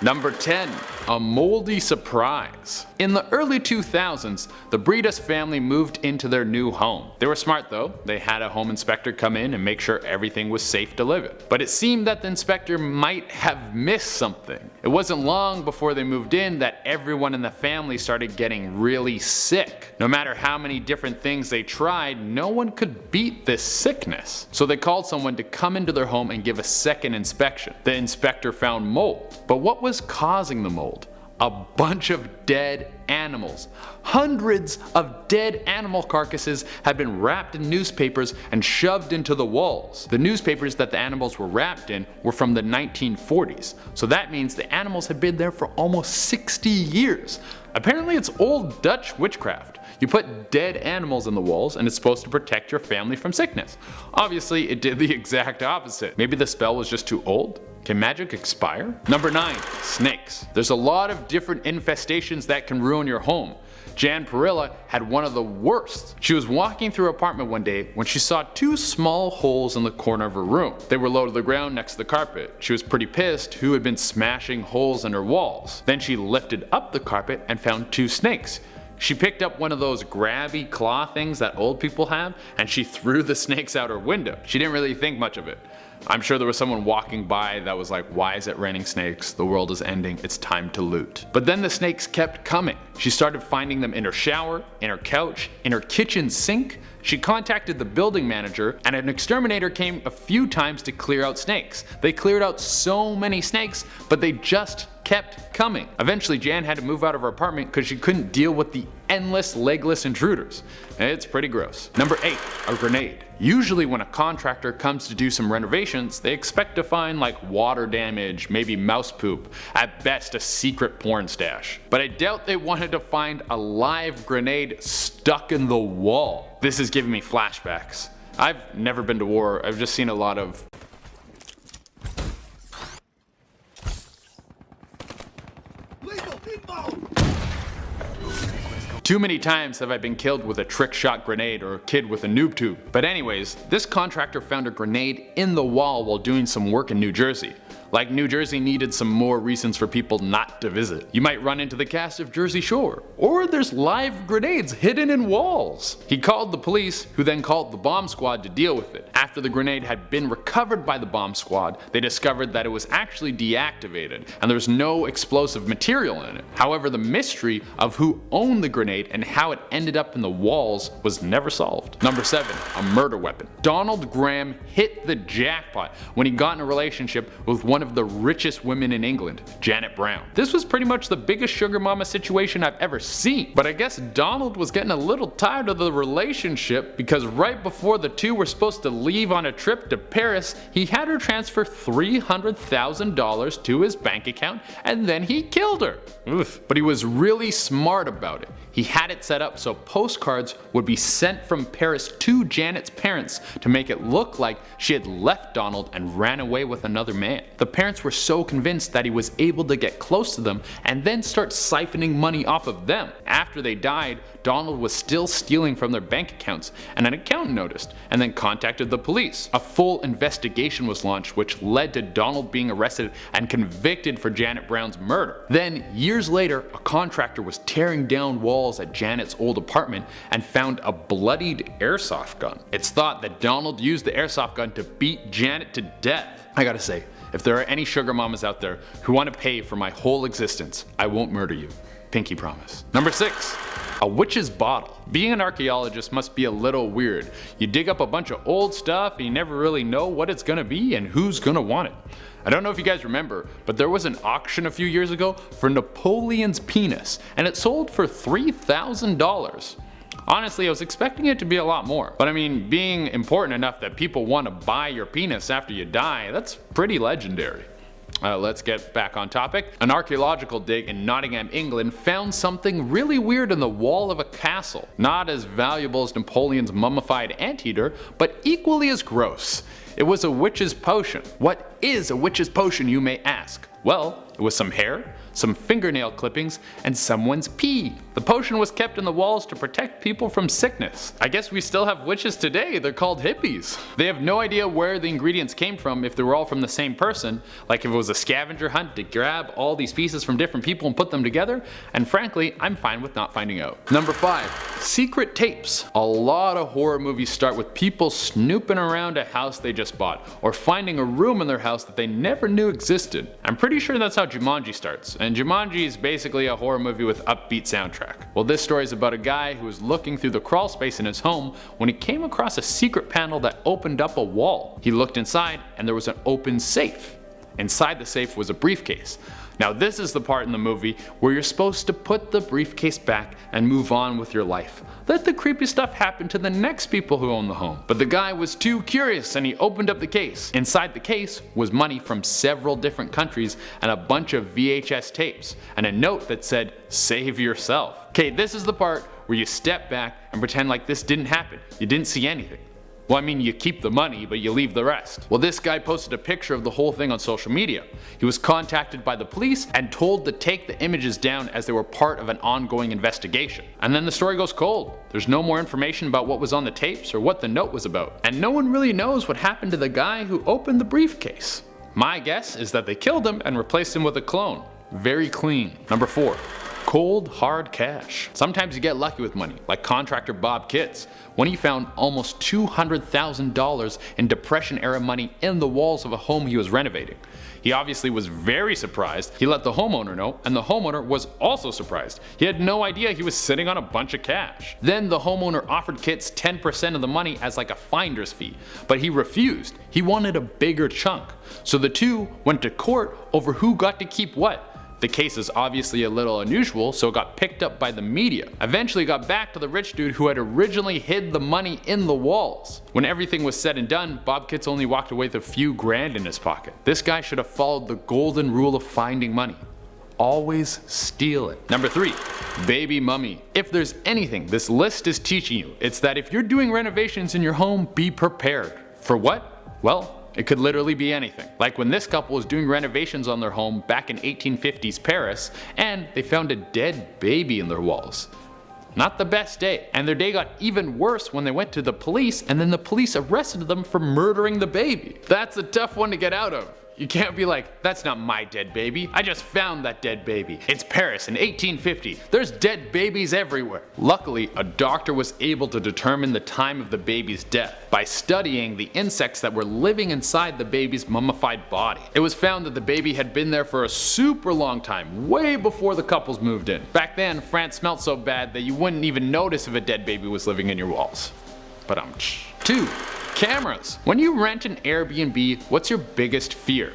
Number 10. A moldy surprise. In the early 2000s, the Bredas family moved into their new home. They were smart though. They had a home inspector come in and make sure everything was safe to live in. But it seemed that the inspector might have missed something. It wasn't long before they moved in that everyone in the family started getting really sick. No matter how many different things they tried, no one could beat this sickness. So they called someone to come into their home and give a second inspection. The inspector found mold. But what was causing the mold? A bunch of dead animals. Hundreds of dead animal carcasses had been wrapped in newspapers and shoved into the walls. The newspapers that the animals were wrapped in were from the 1940s, so that means the animals had been there for almost 60 years. Apparently it's old Dutch witchcraft. You put dead animals in the walls and it's supposed to protect your family from sickness. Obviously it did the exact opposite. Maybe the spell was just too old? Can magic expire? Number 9. Snakes. There's a lot of different infestations that can ruin your home. Jan Perilla had one of the worst. She was walking through her apartment one day when she saw 2 small holes in the corner of her room. They were low to the ground next to the carpet. She was pretty pissed who had been smashing holes in her walls. Then she lifted up the carpet and found 2 snakes. She picked up one of those grabby claw things that old people have and she threw the snakes out her window. She didn't really think much of it. I'm sure there was someone walking by that was like, why is it raining snakes? The world is ending, it's time to loot. But then the snakes kept coming. She started finding them in her shower, in her couch, in her kitchen sink. She contacted the building manager and an exterminator came a few times to clear out snakes. They cleared out so many snakes, but they just kept coming. Eventually Jan had to move out of her apartment because she couldn't deal with the endless legless intruders. It's pretty gross. Number 8. A grenade. Usually when a contractor comes to do some renovations, they expect to find like water damage, maybe mouse poop, at best a secret porn stash. But I doubt they wanted to find a live grenade stuck in the wall. This is giving me flashbacks. I've never been to war, I've just seen a lot of Too many times have I been killed with a trick shot grenade or a kid with a noob tube. But anyways, this contractor found a grenade in the wall while doing some work in New Jersey. Like New Jersey needed some more reasons for people not to visit. You might run into the cast of Jersey Shore, or there's live grenades hidden in walls. He called the police, who then called the bomb squad to deal with it. After the grenade had been recovered by the bomb squad, they discovered that it was actually deactivated and there's no explosive material in it. However, the mystery of who owned the grenade and how it ended up in the walls was never solved. Number 7. A murder weapon. Donald Graham hit the jackpot when he got in a relationship with one of the richest women in England, Janet Brown. This was pretty much the biggest sugar mama situation I've ever seen. But I guess Donald was getting a little tired of the relationship because right before the two were supposed to leave on a trip to Paris, he had her transfer $300,000 to his bank account and then he killed her. Oof. But he was really smart about it. He had it set up so postcards would be sent from Paris to Janet's parents to make it look like she had left Donald and ran away with another man. The parents were so convinced that he was able to get close to them and then start siphoning money off of them. After they died, Donald was still stealing from their bank accounts, and an accountant noticed and then contacted the police. A full investigation was launched which led to Donald being arrested and convicted for Janet Brown's murder. Then, years later, a contractor was tearing down walls at Janet's old apartment and found a bloodied airsoft gun. It's thought that Donald used the airsoft gun to beat Janet to death. I gotta say, if there are any sugar mamas out there who want to pay for my whole existence, I won't murder you. Pinky promise. Number 6. A witch's bottle. Being an archaeologist must be a little weird. You dig up a bunch of old stuff and you never really know what it's gonna be and who's gonna want it. I don't know if you guys remember, but there was an auction a few years ago for Napoleon's penis, and it sold for $3,000. Honestly, I was expecting it to be a lot more. But I mean, being important enough that people want to buy your penis after you die, that's pretty legendary. Let's get back on topic. An archaeological dig in Nottingham, England found something really weird in the wall of a castle. Not as valuable as Napoleon's mummified anteater, but equally as gross. It was a witch's potion. What is a witch's potion, you may ask? Well, it was some hair, some fingernail clippings, and someone's pee. The potion was kept in the walls to protect people from sickness. I guess we still have witches today, they're called hippies. They have no idea where the ingredients came from if they were all from the same person, like if it was a scavenger hunt to grab all these pieces from different people and put them together, and frankly, I'm fine with not finding out. Number 5. Secret tapes. A lot of horror movies start with people snooping around a house they just bought, or finding a room in their house that they never knew existed. I'm pretty sure that's how Jumanji starts, and Jumanji is basically a horror movie with upbeat soundtrack. Well, this story is about a guy who was looking through the crawl space in his home when he came across a secret panel that opened up a wall. He looked inside and there was an open safe. Inside the safe was a briefcase. Now this is the part in the movie where you're supposed to put the briefcase back and move on with your life. Let the creepy stuff happen to the next people who own the home. But the guy was too curious and he opened up the case. Inside the case was money from several different countries and a bunch of VHS tapes and a note that said, "Save yourself." Okay, this is the part where you step back and pretend like this didn't happen. You didn't see anything. Well, I mean, you keep the money, but you leave the rest. Well, this guy posted a picture of the whole thing on social media. He was contacted by the police and told to take the images down as they were part of an ongoing investigation. And then the story goes cold. There's no more information about what was on the tapes or what the note was about. And no one really knows what happened to the guy who opened the briefcase. My guess is that they killed him and replaced him with a clone. Very clean. Number 4. Cold hard cash. Sometimes you get lucky with money, like contractor Bob Kitts, when he found almost $200,000 in Depression era money in the walls of a home he was renovating. He obviously was very surprised. He let the homeowner know, and the homeowner was also surprised. He had no idea he was sitting on a bunch of cash. Then the homeowner offered Kitts 10% of the money as like a finder's fee, but he refused. He wanted a bigger chunk. So the two went to court over who got to keep what. The case is obviously a little unusual, so it got picked up by the media. Eventually it got back to the rich dude who had originally hid the money in the walls. When everything was said and done, Bob Kitts only walked away with a few grand in his pocket. This guy should have followed the golden rule of finding money. Always steal it. Number 3. Baby mummy. If there's anything this list is teaching you, it's that if you're doing renovations in your home, be prepared. For what? Well, it could literally be anything. Like when this couple was doing renovations on their home back in 1850s Paris, and they found a dead baby in their walls. Not the best day. And their day got even worse when they went to the police, and then the police arrested them for murdering the baby. That's a tough one to get out of. You can't be like, that's not my dead baby. I just found that dead baby. It's Paris in 1850. There's dead babies everywhere. Luckily, a doctor was able to determine the time of the baby's death by studying the insects that were living inside the baby's mummified body. It was found that the baby had been there for a super long time, way before the couples moved in. Back then, France smelled so bad that you wouldn't even notice if a dead baby was living in your walls. But 2. Cameras. When you rent an Airbnb, what's your biggest fear?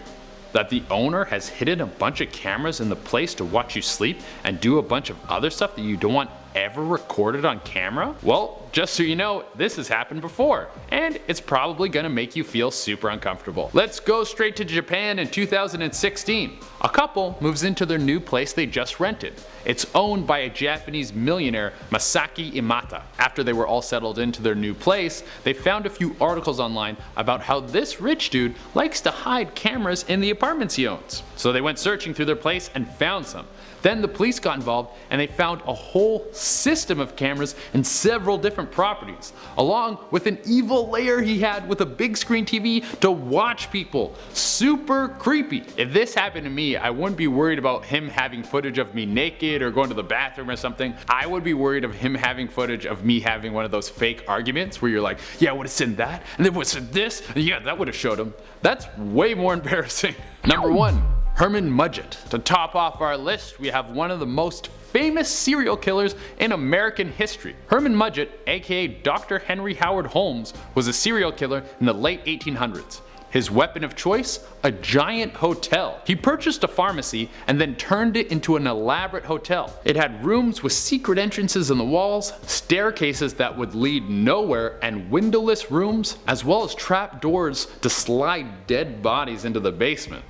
That the owner has hidden a bunch of cameras in the place to watch you sleep and do a bunch of other stuff that you don't want ever recorded on camera? Well, just so you know, this has happened before, and it's probably gonna make you feel super uncomfortable. Let's go straight to Japan in 2016. A couple moves into their new place they just rented. It's owned by a Japanese millionaire, Masaki Imata. After they were all settled into their new place, they found a few articles online about how this rich dude likes to hide cameras in the apartments he owns. So they went searching through their place and found some. Then the police got involved and they found a whole system of cameras in several different properties, along with an evil lair he had with a big screen TV to watch people. Super creepy. If this happened to me, I wouldn't be worried about him having footage of me naked or going to the bathroom or something. I would be worried of him having footage of me having one of those fake arguments where you're like, yeah, I would have said that, and then would have said this, and yeah, that would have showed him. That's way more embarrassing. Number 1. Herman Mudgett. To top off our list, we have one of the most famous serial killers in American history. Herman Mudgett, aka Dr. Henry Howard Holmes, was a serial killer in the late 1800s. His weapon of choice? A giant hotel. He purchased a pharmacy and then turned it into an elaborate hotel. It had rooms with secret entrances in the walls, staircases that would lead nowhere, and windowless rooms, as well as trap doors to slide dead bodies into the basement.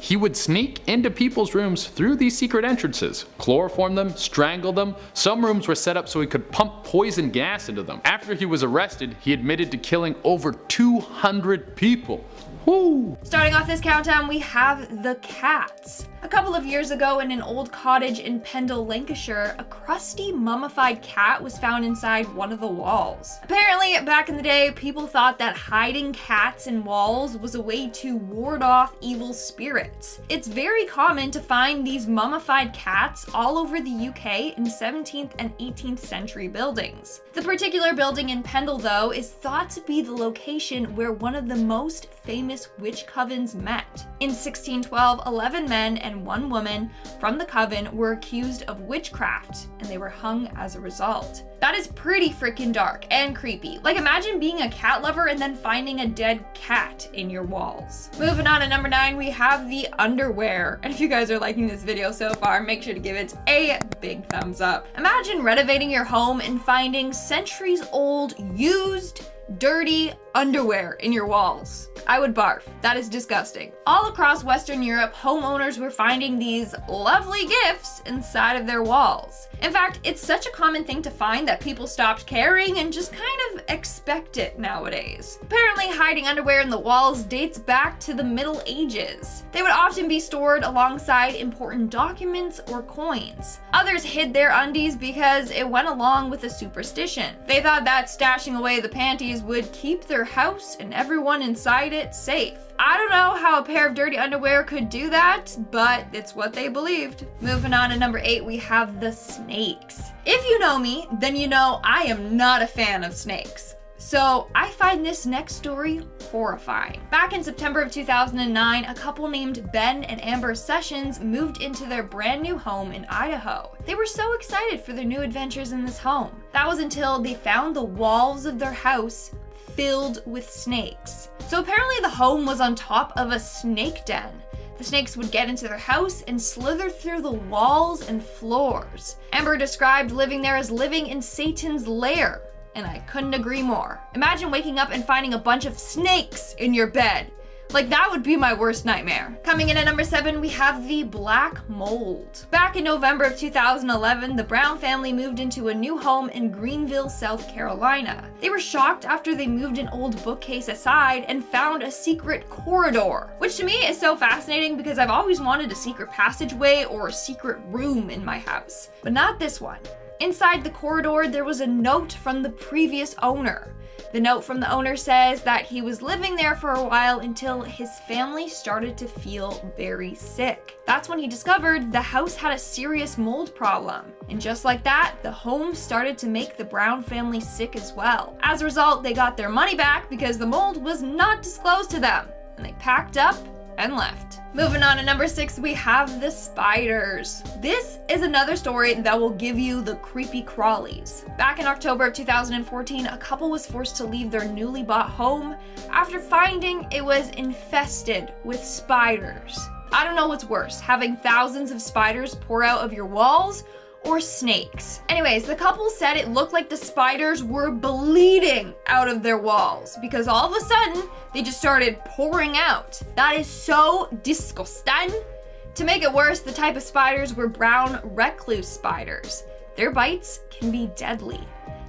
He would sneak into people's rooms through these secret entrances, chloroform them, strangle them. Some rooms were set up so he could pump poison gas into them. After he was arrested, he admitted to killing over 200 people. Woo! Starting off this countdown, we have the cats. A couple of years ago in an old cottage in Pendle, Lancashire, a crusty, mummified cat was found inside one of the walls. Apparently, back in the day, people thought that hiding cats in walls was a way to ward off evil spirits. It's very common to find these mummified cats all over the UK in 17th and 18th century buildings. The particular building in Pendle, though, is thought to be the location where one of the most famous witch covens met. In 1612, 11 men and 1 woman from the coven were accused of witchcraft, and they were hung as a result. That is pretty freaking dark and creepy. Like, imagine being a cat lover and then finding a dead cat in your walls. Moving on to number 9, we have the underwear. And if you guys are liking this video so far, make sure to give it a big thumbs up. Imagine renovating your home and finding centuries-old, used, dirty underwear in your walls. I would barf. That is disgusting. All across Western Europe, homeowners were finding these lovely gifts inside of their walls. In fact, it's such a common thing to find that people stopped caring and just kind of expect it nowadays. Apparently, hiding underwear in the walls dates back to the Middle Ages. They would often be stored alongside important documents or coins. Others hid their undies because it went along with a superstition. They thought that stashing away the panties would keep their house and everyone inside it safe. I don't know how a pair of dirty underwear could do that, but it's what they believed. Moving on to number 8, we have the snakes. If you know me, then you know I am not a fan of snakes. So I find this next story horrifying. Back in September of 2009, a couple named Ben and Amber Sessions moved into their brand new home in Idaho. They were so excited for their new adventures in this home. That was until they found the walls of their house filled with snakes. So apparently the home was on top of a snake den. The snakes would get into their house and slither through the walls and floors. Amber described living there as living in Satan's lair, and I couldn't agree more. Imagine waking up and finding a bunch of snakes in your bed. Like, that would be my worst nightmare. Coming in at number 7, we have the black mold. Back in November of 2011, the Brown family moved into a new home in Greenville, South Carolina. They were shocked after they moved an old bookcase aside and found a secret corridor, which to me is so fascinating because I've always wanted a secret passageway or a secret room in my house, but not this one. Inside the corridor, there was a note from the previous owner. The note from the owner says that he was living there for a while until his family started to feel very sick. That's when he discovered the house had a serious mold problem. And just like that, the home started to make the Brown family sick as well. As a result, they got their money back because the mold was not disclosed to them, and they packed up and left. Moving on to number 6, we have the spiders. This is another story that will give you the creepy crawlies. Back in October of 2014, a couple was forced to leave their newly bought home after finding it was infested with spiders. I don't know what's worse, having thousands of spiders pour out of your walls or snakes. Anyways, the couple said it looked like the spiders were bleeding out of their walls because all of a sudden they just started pouring out. That is so disgusting. To make it worse, the type of spiders were brown recluse spiders. Their bites can be deadly.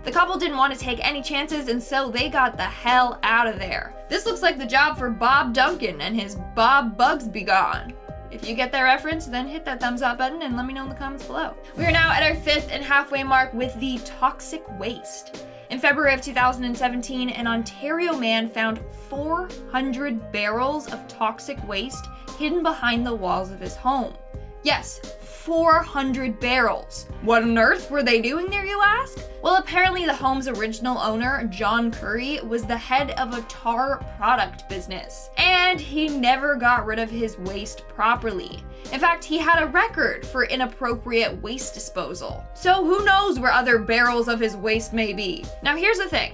The couple didn't want to take any chances, and so they got the hell out of there. This looks like the job for Bob Duncan and his Bob Bugs Be Gone. If you get that reference, then hit that thumbs up button and let me know in the comments below. We are now at our 5th and halfway mark with the toxic waste. In February of 2017, an Ontario man found 400 barrels of toxic waste hidden behind the walls of his home. Yes, 400 barrels. What on earth were they doing there, you ask? Well, apparently the home's original owner, John Curry, was the head of a tar product business, and he never got rid of his waste properly. In fact, he had a record for inappropriate waste disposal. So who knows where other barrels of his waste may be? Now here's the thing.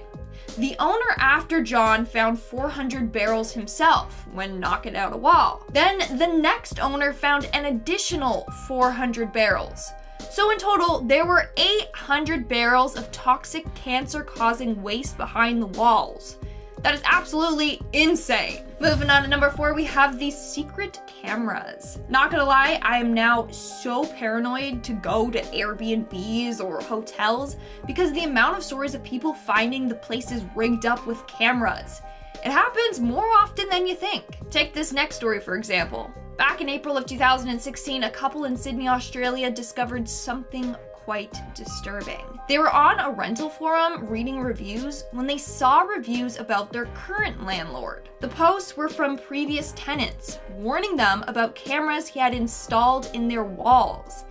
The owner after John found 400 barrels himself when knocking out a wall. Then the next owner found an additional 400 barrels. So in total, there were 800 barrels of toxic cancer-causing waste behind the walls. That is absolutely insane. Moving on to number 4, we have the secret cameras. Not gonna lie, I am now so paranoid to go to Airbnbs or hotels because the amount of stories of people finding the places rigged up with cameras. It happens more often than you think. Take this next story for example. Back in April of 2016, a couple in Sydney, Australia discovered something quite disturbing. They were on a rental forum reading reviews when they saw reviews about their current landlord. The posts were from previous tenants, warning them about cameras he had installed in their walls.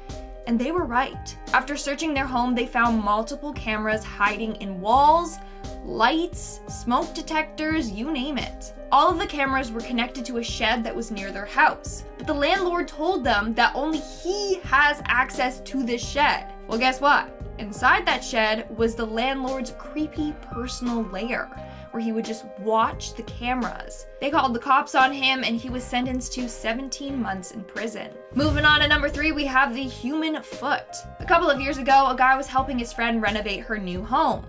And they were right. After searching their home, they found multiple cameras hiding in walls, lights, smoke detectors, you name it. All of the cameras were connected to a shed that was near their house, but the landlord told them that only he has access to this shed. Well, guess what? Inside that shed was the landlord's creepy personal lair, where he would just watch the cameras. They called the cops on him and he was sentenced to 17 months in prison. Moving on to number 3, we have the human foot. A couple of years ago, a guy was helping his friend renovate her new home.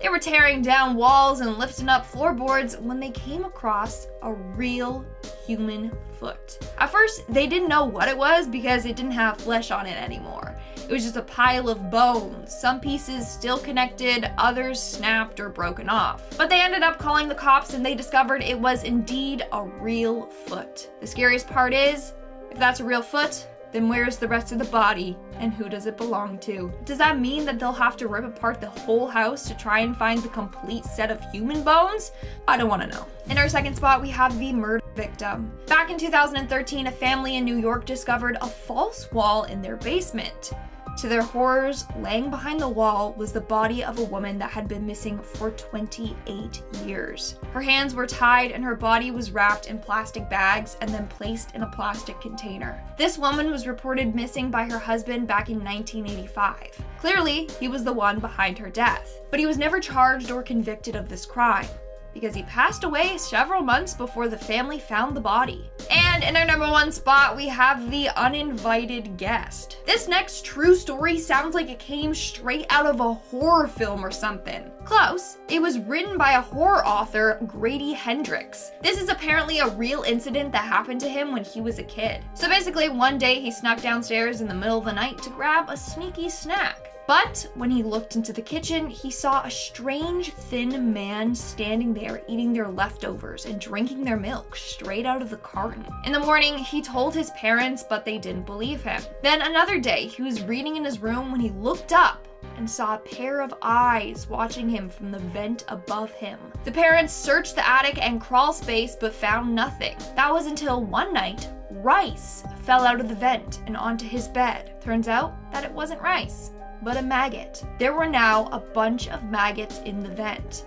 They were tearing down walls and lifting up floorboards when they came across a real human foot. At first, they didn't know what it was because it didn't have flesh on it anymore. It was just a pile of bones, some pieces still connected, others snapped or broken off. But they ended up calling the cops and they discovered it was indeed a real foot. The scariest part is, if that's a real foot, then where's the rest of the body and who does it belong to? Does that mean that they'll have to rip apart the whole house to try and find the complete set of human bones? I don't want to know. In our second spot, we have the murder victim. Back in 2013, a family in New York discovered a false wall in their basement. To their horrors, laying behind the wall was the body of a woman that had been missing for 28 years. Her hands were tied and her body was wrapped in plastic bags and then placed in a plastic container. This woman was reported missing by her husband back in 1985. Clearly, he was the one behind her death, but he was never charged or convicted of this crime, because he passed away several months before the family found the body. And in our number 1 spot, we have the uninvited guest. This next true story sounds like it came straight out of a horror film or something. Close. It was written by a horror author, Grady Hendrix. This is apparently a real incident that happened to him when he was a kid. So basically, one day he snuck downstairs in the middle of the night to grab a sneaky snack. But when he looked into the kitchen, he saw a strange, thin man standing there eating their leftovers and drinking their milk straight out of the carton. In the morning, he told his parents, but they didn't believe him. Then another day, he was reading in his room when he looked up and saw a pair of eyes watching him from the vent above him. The parents searched the attic and crawl space but found nothing. That was until one night, rice fell out of the vent and onto his bed. Turns out that it wasn't rice, but a maggot. There were now a bunch of maggots in the vent.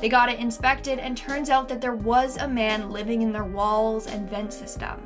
They got it inspected and turns out that there was a man living in their walls and vent system.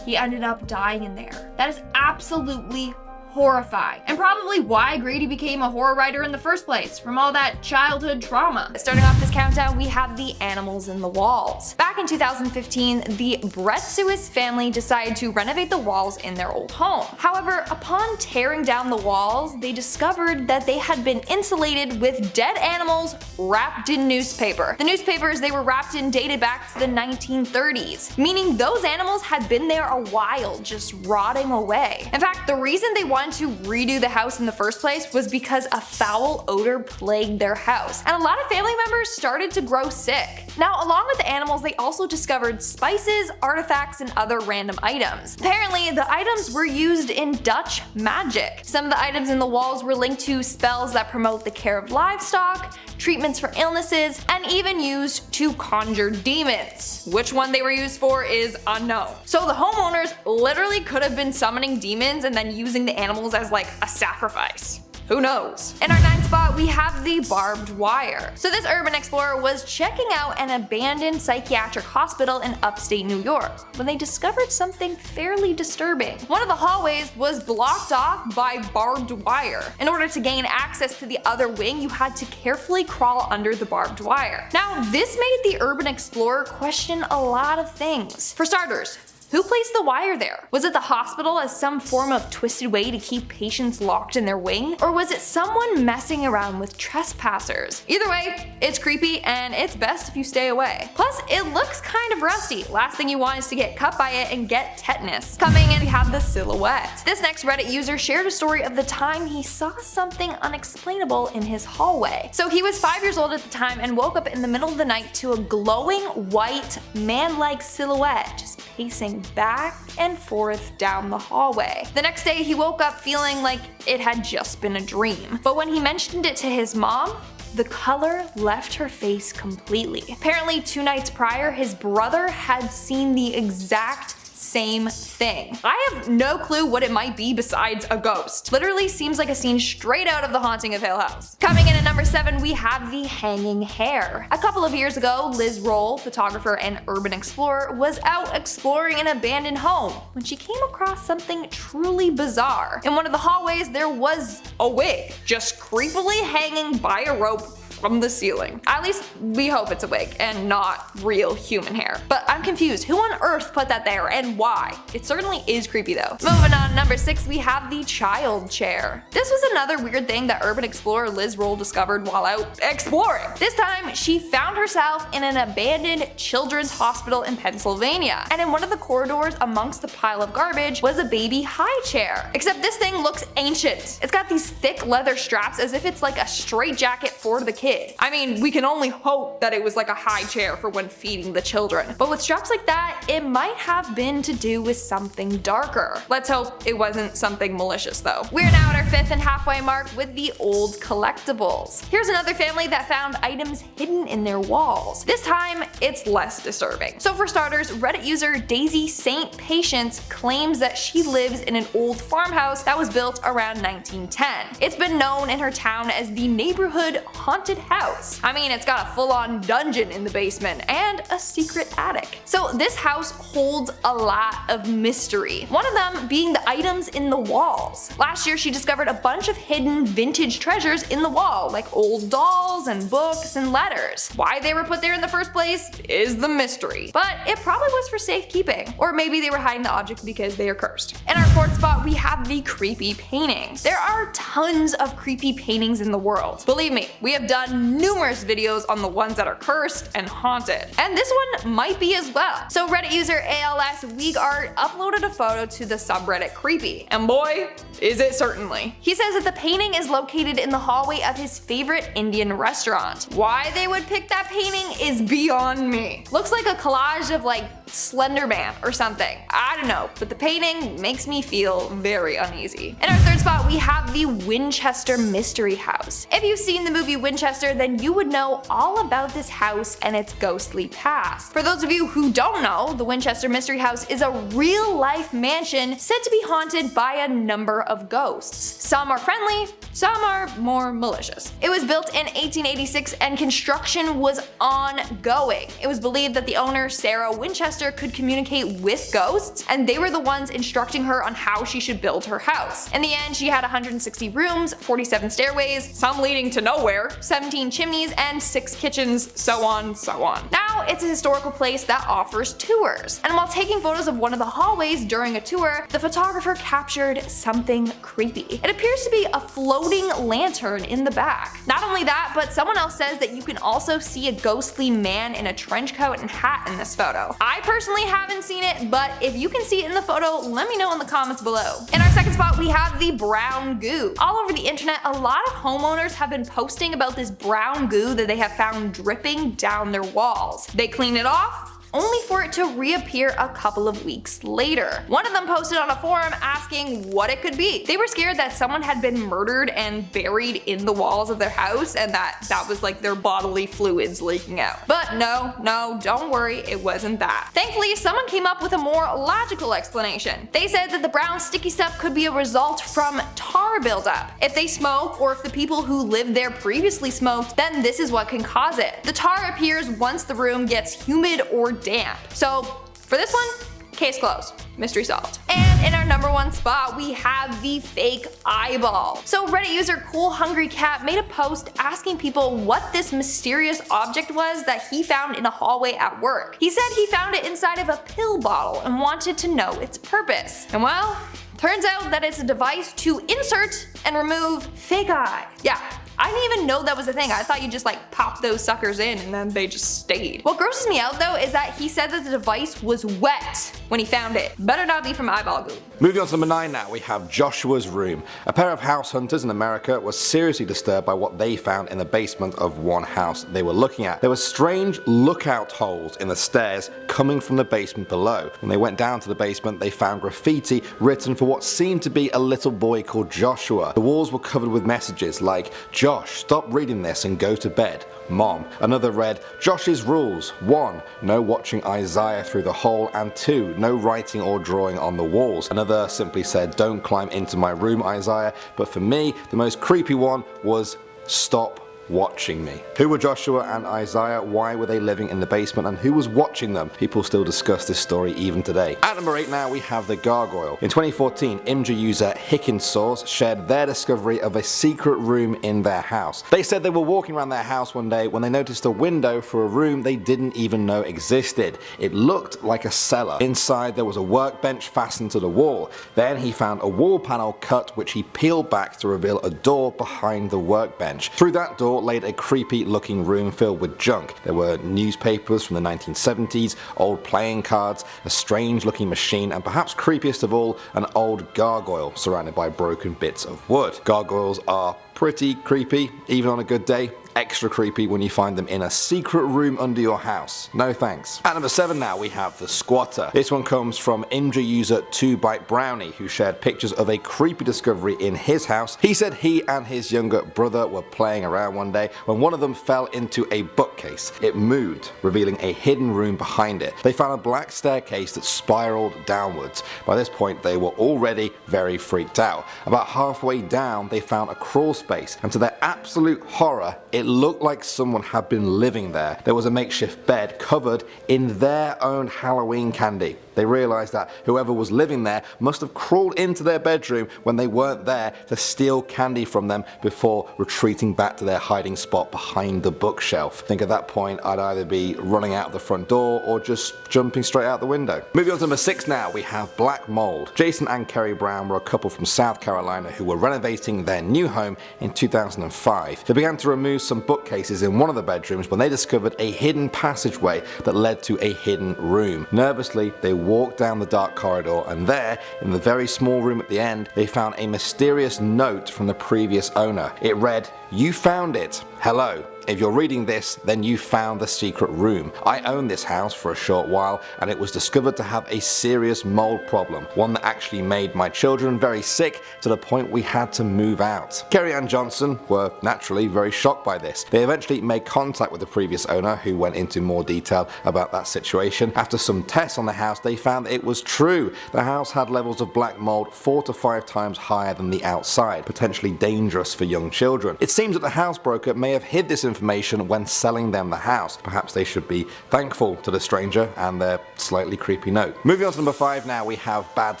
He ended up dying in there. That is absolutely horrifying, and probably why Grady became a horror writer in the first place, from all that childhood trauma. Starting off this countdown, we have the animals in the walls. Back in 2015, the Bretsuis family decided to renovate the walls in their old home. However, upon tearing down the walls, they discovered that they had been insulated with dead animals wrapped in newspaper. The newspapers they were wrapped in dated back to the 1930s, meaning those animals had been there a while, just rotting away. In fact, the reason they wanted to redo the house in the first place was because a foul odor plagued their house, and a lot of family members started to grow sick. Now, along with the animals, they also discovered spices, artifacts, and other random items. Apparently, the items were used in Dutch magic. Some of the items in the walls were linked to spells that promote the care of livestock, treatments for illnesses, and even used to conjure demons. Which one they were used for is unknown. So the homeowners literally could have been summoning demons and then using the animals as like a sacrifice. Who knows? In our 9th spot, we have the barbed wire. So this urban explorer was checking out an abandoned psychiatric hospital in upstate New York when they discovered something fairly disturbing. One of the hallways was blocked off by barbed wire. In order to gain access to the other wing, you had to carefully crawl under the barbed wire. Now, this made the urban explorer question a lot of things. For starters, Who placed the wire there? Was it the hospital as some form of twisted way to keep patients locked in their wing? Or was it someone messing around with trespassers? Either way, it's creepy and it's best if you stay away. Plus, it looks kind of rusty. Last thing you want is to get cut by it and get tetanus. Coming in, we have the silhouette. This next Reddit user shared a story of the time he saw something unexplainable in his hallway. So he was 5 years old at the time and woke up in the middle of the night to a glowing white man-like silhouette just pacing back and forth down the hallway. The next day he woke up feeling like it had just been a dream. But when he mentioned it to his mom, the color left her face completely. Apparently 2 nights prior, his brother had seen the exact same thing. I have no clue what it might be besides a ghost. Literally seems like a scene straight out of The Haunting of Hill House. Coming in at number 7, we have the hanging hair. A couple of years ago, Liz Roll, photographer and urban explorer, was out exploring an abandoned home when she came across something truly bizarre. In one of the hallways, there was a wig just creepily hanging by a rope from the ceiling. At least we hope it's a wig and not real human hair. But I'm confused. Who on earth put that there and why? It certainly is creepy though. Moving on, number 6, we have the child chair. This was another weird thing that urban explorer Liz Roll discovered while out exploring. This time, she found herself in an abandoned children's hospital in Pennsylvania. And in one of the corridors amongst the pile of garbage was a baby high chair. Except this thing looks ancient. It's got these thick leather straps as if it's like a straitjacket for the kid. I mean, we can only hope that it was like a high chair for when feeding the children. But with straps like that, it might have been to do with something darker. Let's hope it wasn't something malicious though. We're now at our 5th and halfway mark with the old collectibles. Here's another family that found items hidden in their walls. This time, it's less disturbing. So for starters, Reddit user Daisy Saint Patience claims that she lives in an old farmhouse that was built around 1910. It's been known in her town as the neighborhood haunted house. I mean, it's got a full-on dungeon in the basement and a secret attic. So this house holds a lot of mystery. One of them being the items in the walls. Last year she discovered a bunch of hidden vintage treasures in the wall, like old dolls and books and letters. Why they were put there in the first place is the mystery. But it probably was for safekeeping. Or maybe they were hiding the object because they are cursed. In our 4th spot, we have the creepy paintings. There are tons of creepy paintings in the world. Believe me, we have done numerous videos on the ones that are cursed and haunted. And this one might be as well. So Reddit user ALS WeagArt uploaded a photo to the subreddit Creepy. And boy, is it certainly. He says that the painting is located in the hallway of his favorite Indian restaurant. Why they would pick that painting is beyond me. Looks like a collage of like Slender Man or something. I don't know, but the painting makes me feel very uneasy. In our 3rd spot, we have the Winchester Mystery House. If you've seen the movie Winchester, then you would know all about this house and its ghostly past. For those of you who don't know, the Winchester Mystery House is a real-life mansion said to be haunted by a number of ghosts. Some are friendly, some are more malicious. It was built in 1886 and construction was ongoing. It was believed that the owner, Sarah Winchester, could communicate with ghosts, and they were the ones instructing her on how she should build her house. In the end, she had 160 rooms, 47 stairways, some leading to nowhere, 17 chimneys, and 6 kitchens, so on, so on. Now, it's a historical place that offers tours. And while taking photos of one of the hallways during a tour, the photographer captured something creepy. It appears to be a floating lantern in the back. Not only that, but someone else says that you can also see a ghostly man in a trench coat and hat in this photo. I personally haven't seen it, but if you can see it in the photo, let me know in the comments below. In our 2nd spot, we have the brown goo. All over the internet, a lot of homeowners have been posting about this brown goo that they have found dripping down their walls. They clean it off, only for it to reappear a couple of weeks later. One of them posted on a forum asking what it could be. They were scared that someone had been murdered and buried in the walls of their house and that was like their bodily fluids leaking out. But no, don't worry, it wasn't that. Thankfully, someone came up with a more logical explanation. They said that the brown sticky stuff could be a result from tar buildup. If they smoke, or if the people who lived there previously smoked, then this is what can cause it. The tar appears once the room gets humid or damp. So for this one, Case closed. Mystery solved. And in our number 1 spot, we have the fake eyeball. So Reddit user Cool Hungry Cat made a post asking people what this mysterious object was that he found in a hallway at work. He said he found it inside of a pill bottle and wanted to know its purpose. And well, turns out that it's a device to insert and remove fake eye. Yeah, I didn't even know that was a thing. I thought you just like pop those suckers in and then they just stayed. What grosses me out though is that he said that the device was wet when he found it. Better not be from eyeball goo. Moving on to number 9 now, we have Joshua's room. A pair of house hunters in America were seriously disturbed by what they found in the basement of one house they were looking at. There were strange lookout holes in the stairs coming from the basement below. When they went down to the basement, they found graffiti written for what seemed to be a little boy called Joshua. The walls were covered with messages like, "Josh, stop reading this and go to bed. Mom." Another read, "Josh's rules. 1. No watching Isaiah through the hole, and 2. No writing or drawing on the walls." Another simply said, "Don't climb into my room, Isaiah." But for me, the most creepy one was, "Stop watching me." Who were Joshua and Isaiah? Why were they living in the basement? And who was watching them? People still discuss this story even today. At number 8 now, we have the gargoyle. In 2014, Imgur user Hickensource shared their discovery of a secret room in their house. They said they were walking around their house one day when they noticed a window for a room they didn't even know existed. It looked like a cellar. Inside there was a workbench fastened to the wall. Then he found a wall panel cut which he peeled back to reveal a door behind the workbench. Through that door laid a creepy looking room filled with junk. There were newspapers from the 1970s, old playing cards, a strange looking machine, and perhaps creepiest of all, an old gargoyle surrounded by broken bits of wood. Gargoyles are pretty creepy, even on a good day. Extra creepy when you find them in a secret room under your house. No thanks. At number 7 now, we have the squatter. This one comes from Imgur user 2Bite Brownie, who shared pictures of a creepy discovery in his house. He said he and his younger brother were playing around one day when one of them fell into a bookcase. It moved, revealing a hidden room behind it. They found a black staircase that spiraled downwards. By this point, they were already very freaked out. About halfway down, they found a crawl space, and to their absolute horror, it looked like someone had been living there. There was a makeshift bed covered in their own Halloween candy. They realized that whoever was living there must have crawled into their bedroom when they weren't there to steal candy from them before retreating back to their hiding spot behind the bookshelf. I think at that point I'd either be running out the front door or just jumping straight out the window. Moving on to number 6 now, we have black mold. Jason and Kerry Brown were a couple from South Carolina who were renovating their new home in 2005. They began to remove some bookcases in one of the bedrooms when they discovered a hidden passageway that led to a hidden room. Nervously, they walked down the dark corridor, and there, in the very small room at the end, they found a mysterious note from the previous owner. It read, "You found it. Hello. If you're reading this, then you found the secret room. I owned this house for a short while, and it was discovered to have a serious mold problem, one that actually made my children very sick to the point we had to move out." Kerry and Johnson were naturally very shocked by this. They eventually made contact with the previous owner, who went into more detail about that situation. After some tests on the house, they found that it was true. The house had levels of black mold 4 to 5 times higher than the outside, potentially dangerous for young children. It seems that the house broker may have hid this information when selling them the house. Perhaps they should be thankful to the stranger and their slightly creepy note. Moving on to number 5 now, we have bad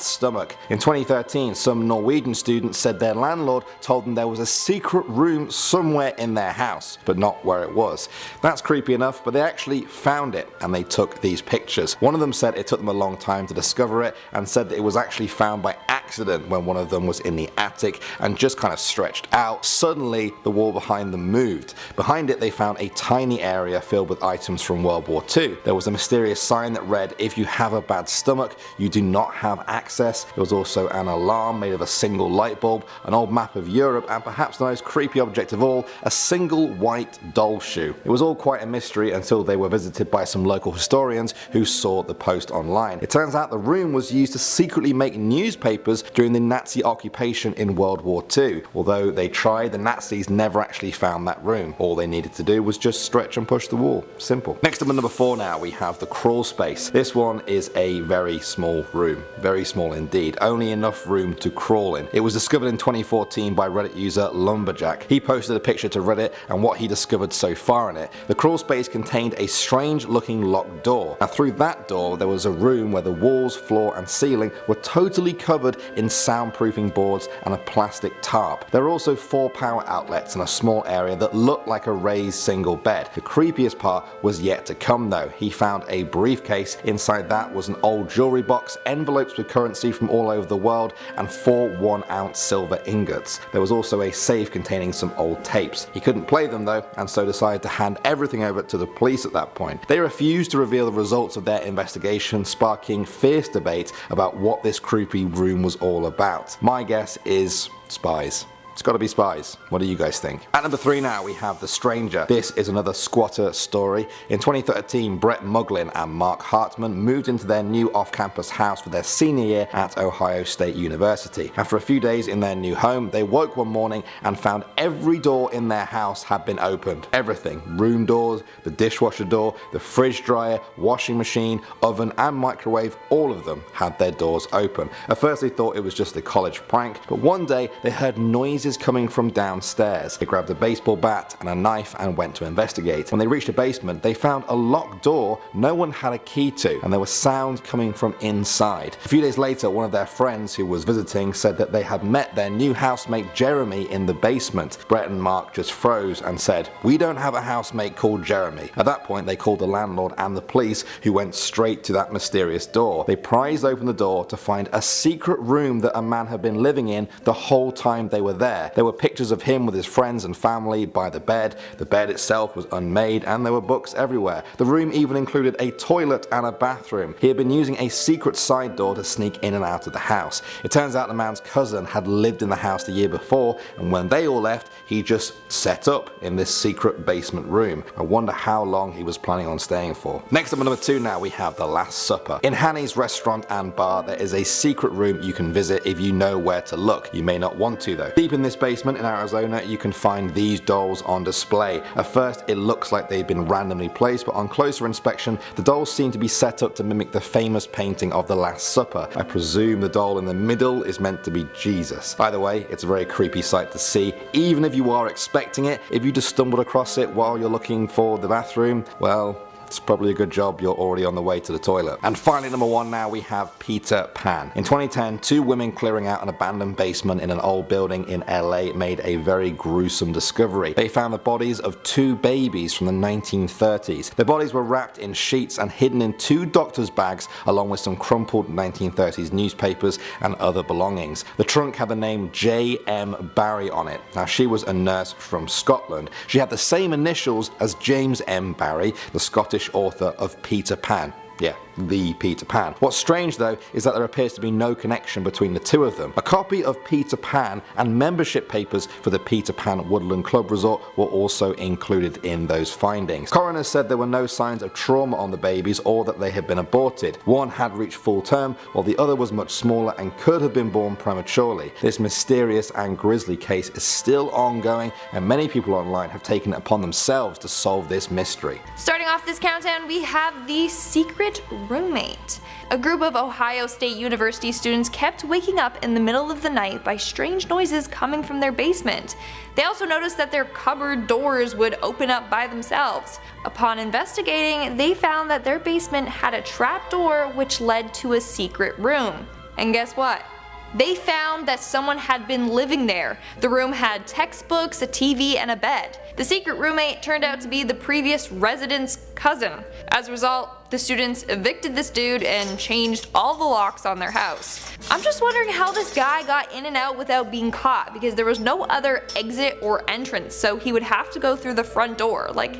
stomach. In 2013, some Norwegian students said their landlord told them there was a secret room somewhere in their house, but not where it was. That's creepy enough, but they actually found it and they took these pictures. One of them said it took them a long time to discover it, and said that it was actually found by accident when one of them was in the attic and just kind of stretched out. Suddenly, the wall behind them moved. Behind it, they found a tiny area filled with items from World War II. There was a mysterious sign that read, "If you have a bad stomach, you do not have access." There was also an alarm made of a single light bulb, an old map of Europe, and perhaps the most creepy object of all, a single white doll shoe. It was all quite a mystery until they were visited by some local historians who saw the post online. It turns out the room was used to secretly make newspapers bunkers during the Nazi occupation in World War II. Although they tried, the Nazis never actually found that room. All they needed to do was just stretch and push the wall. Simple. Next up at number 4 now, we have the crawl space. This one is a very small room. Very small indeed. Only enough room to crawl in. It was discovered in 2014 by Reddit user Lumberjack. He posted a picture to Reddit and what he discovered so far in it. The crawl space contained a strange looking locked door. Now through that door there was a room where the walls, floor and ceiling were totally covered in soundproofing boards and a plastic tarp. There were also 4 power outlets in a small area that looked like a raised single bed. The creepiest part was yet to come though. He found a briefcase. Inside that was an old jewelry box, envelopes with currency from all over the world and 4 1-ounce silver ingots. There was also a safe containing some old tapes. He couldn't play them though, and so decided to hand everything over to the police at that point. They refused to reveal the results of their investigation, sparking fierce debate about what this creepy room was all about. My guess is spies. It's gotta be spies. What do you guys think? At number 3 now, we have The Stranger. This is another squatter story. In 2013, Brett Muglin and Mark Hartman moved into their new off-campus house for their senior year at Ohio State University. After a few days in their new home, they woke one morning and found every door in their house had been opened. Everything. Room doors, the dishwasher door, the fridge dryer, washing machine, oven and microwave, all of them had their doors open. At first they thought it was just a college prank, but one day they heard noises coming from downstairs. They grabbed a baseball bat and a knife and went to investigate. When they reached the basement, they found a locked door no one had a key to, and there was sound coming from inside. A few days later, one of their friends who was visiting said that they had met their new housemate Jeremy in the basement. Brett and Mark just froze and said, "We don't have a housemate called Jeremy." At that point, they called the landlord and the police, who went straight to that mysterious door. They prized open the door to find a secret room that a man had been living in the whole time they were there. There were pictures of him with his friends and family by the bed. The bed itself was unmade and there were books everywhere. The room even included a toilet and a bathroom. He had been using a secret side door to sneak in and out of the house. It turns out the man's cousin had lived in the house the year before, and when they all left, he just set up in this secret basement room. I wonder how long he was planning on staying for. Next up at number 2 now, we have The Last Supper. In Hanny's restaurant and bar, there is a secret room you can visit if you know where to look. You may not want to though. Deep in this basement in Arizona, you can find these dolls on display. At first it looks like they've been randomly placed, but on closer inspection the dolls seem to be set up to mimic the famous painting of The Last Supper. I presume the doll in the middle is meant to be Jesus. Either way, it's a very creepy sight to see. Even if you are expecting it, if you just stumbled across it while you're looking for the bathroom, well, it's probably a good job you're already on the way to the toilet. And finally, number 1 now, we have Peter Pan. In 2010, 2 women clearing out an abandoned basement in an old building in LA made a very gruesome discovery. They found the bodies of 2 babies from the 1930s. The bodies were wrapped in sheets and hidden in 2 doctor's bags, along with some crumpled 1930s newspapers and other belongings. The trunk had the name J.M. Barrie on it. Now, she was a nurse from Scotland. She had the same initials as James M. Barrie, the Scottish author of Peter Pan. Yeah, the Peter Pan. What's strange though is that there appears to be no connection between the 2 of them. A copy of Peter Pan and membership papers for the Peter Pan Woodland Club Resort were also included in those findings. Coroners said there were no signs of trauma on the babies or that they had been aborted. One had reached full term while the other was much smaller and could have been born prematurely. This mysterious and grisly case is still ongoing, and many people online have taken it upon themselves to solve this mystery. Starting off this countdown, we have the secret roommate. A group of Ohio State University students kept waking up in the middle of the night by strange noises coming from their basement. They also noticed that their cupboard doors would open up by themselves. Upon investigating, they found that their basement had a trap door which led to a secret room. And guess what? They found that someone had been living there. The room had textbooks, a TV, and a bed. The secret roommate turned out to be the previous resident's cousin. As a result, the students evicted this dude and changed all the locks on their house. I'm just wondering how this guy got in and out without being caught, because there was no other exit or entrance, so he would have to go through the front door. Like,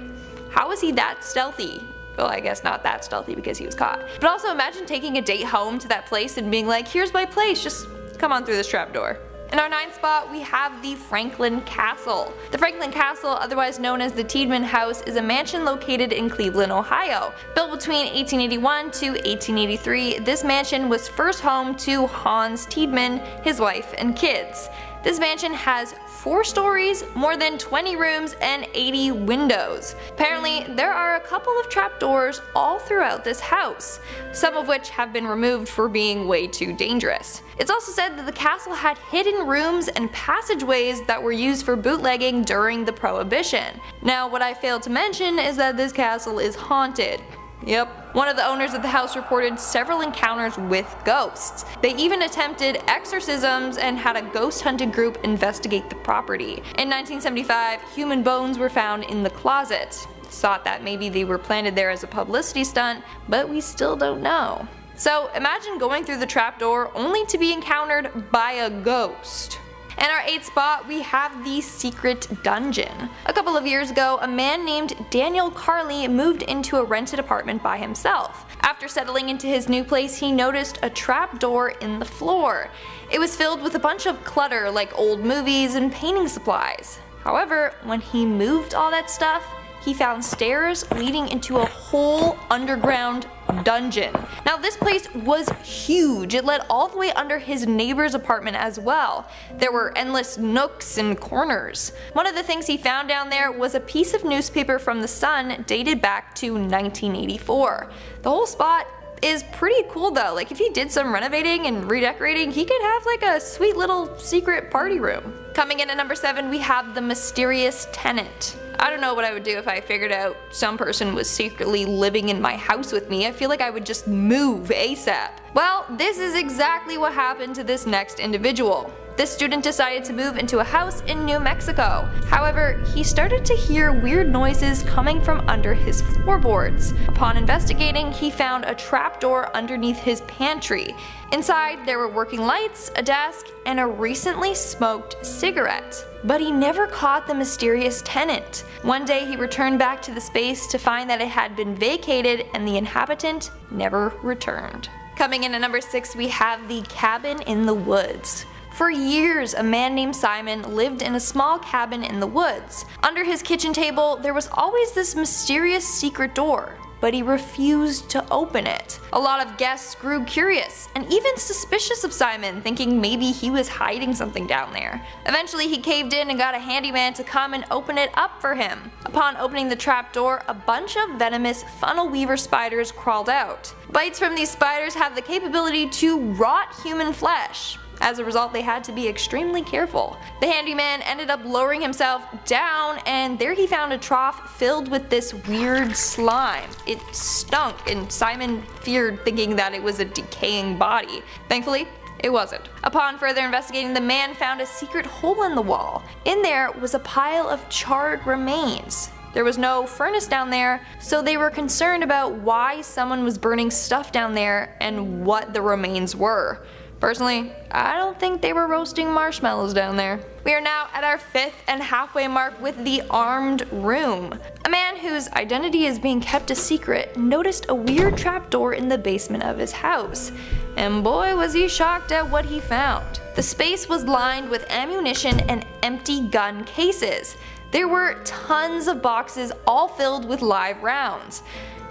how is he that stealthy? Well, I guess not that stealthy because he was caught. But also imagine taking a date home to that place and being like, here's my place, just come on through this trapdoor. In our 9th spot, we have the Franklin Castle. The Franklin Castle, otherwise known as the Tiedemann House, is a mansion located in Cleveland, Ohio. Built between 1881 to 1883, this mansion was first home to Hans Tiedemann, his wife, and kids. This mansion has 4 stories, more than 20 rooms, and 80 windows. Apparently, there are a couple of trapdoors all throughout this house, some of which have been removed for being way too dangerous. It's also said that the castle had hidden rooms and passageways that were used for bootlegging during the Prohibition. Now, what I failed to mention is that this castle is haunted. Yep. One of the owners of the house reported several encounters with ghosts. They even attempted exorcisms and had a ghost hunted group investigate the property. In 1975, human bones were found in the closet. It's thought that maybe they were planted there as a publicity stunt, but we still don't know. So imagine going through the trapdoor only to be encountered by a ghost. In our 8th spot, we have the Secret Dungeon. A couple of years ago, a man named Daniel Carley moved into a rented apartment by himself. After settling into his new place, he noticed a trapdoor in the floor. It was filled with a bunch of clutter like old movies and painting supplies. However, when he moved all that stuff, he found stairs leading into a whole underground dungeon. Now this place was huge. It led all the way under his neighbor's apartment as well. There were endless nooks and corners. One of the things he found down there was a piece of newspaper from the Sun dated back to 1984. The whole spot is pretty cool though. Like if he did some renovating and redecorating, he could have like a sweet little secret party room. Coming in at number 7, we have the Mysterious Tenant. I don't know what I would do if I figured out some person was secretly living in my house with me. I feel like I would just move ASAP. Well, this is exactly what happened to this next individual. This student decided to move into a house in New Mexico. However, he started to hear weird noises coming from under his floorboards. Upon investigating, he found a trapdoor underneath his pantry. Inside, there were working lights, a desk, and a recently smoked cigarette. But he never caught the mysterious tenant. One day he returned back to the space to find that it had been vacated and the inhabitant never returned. Coming in at number 6, we have the Cabin in the Woods. For years, a man named Simon lived in a small cabin in the woods. Under his kitchen table, there was always this mysterious secret door, but he refused to open it. A lot of guests grew curious and even suspicious of Simon, thinking maybe he was hiding something down there. Eventually he caved in and got a handyman to come and open it up for him. Upon opening the trapdoor, a bunch of venomous funnel weaver spiders crawled out. Bites from these spiders have the capability to rot human flesh. As a result, they had to be extremely careful. The handyman ended up lowering himself down, and there he found a trough filled with this weird slime. It stunk, and Simon feared, thinking that it was a decaying body. Thankfully, it wasn't. Upon further investigating, the man found a secret hole in the wall. In there was a pile of charred remains. There was no furnace down there, so they were concerned about why someone was burning stuff down there and what the remains were. Personally, I don't think they were roasting marshmallows down there. We are now at our 5th and halfway mark with the Armed Room. A man whose identity is being kept a secret noticed a weird trapdoor in the basement of his house. And boy was he shocked at what he found. The space was lined with ammunition and empty gun cases. There were tons of boxes all filled with live rounds.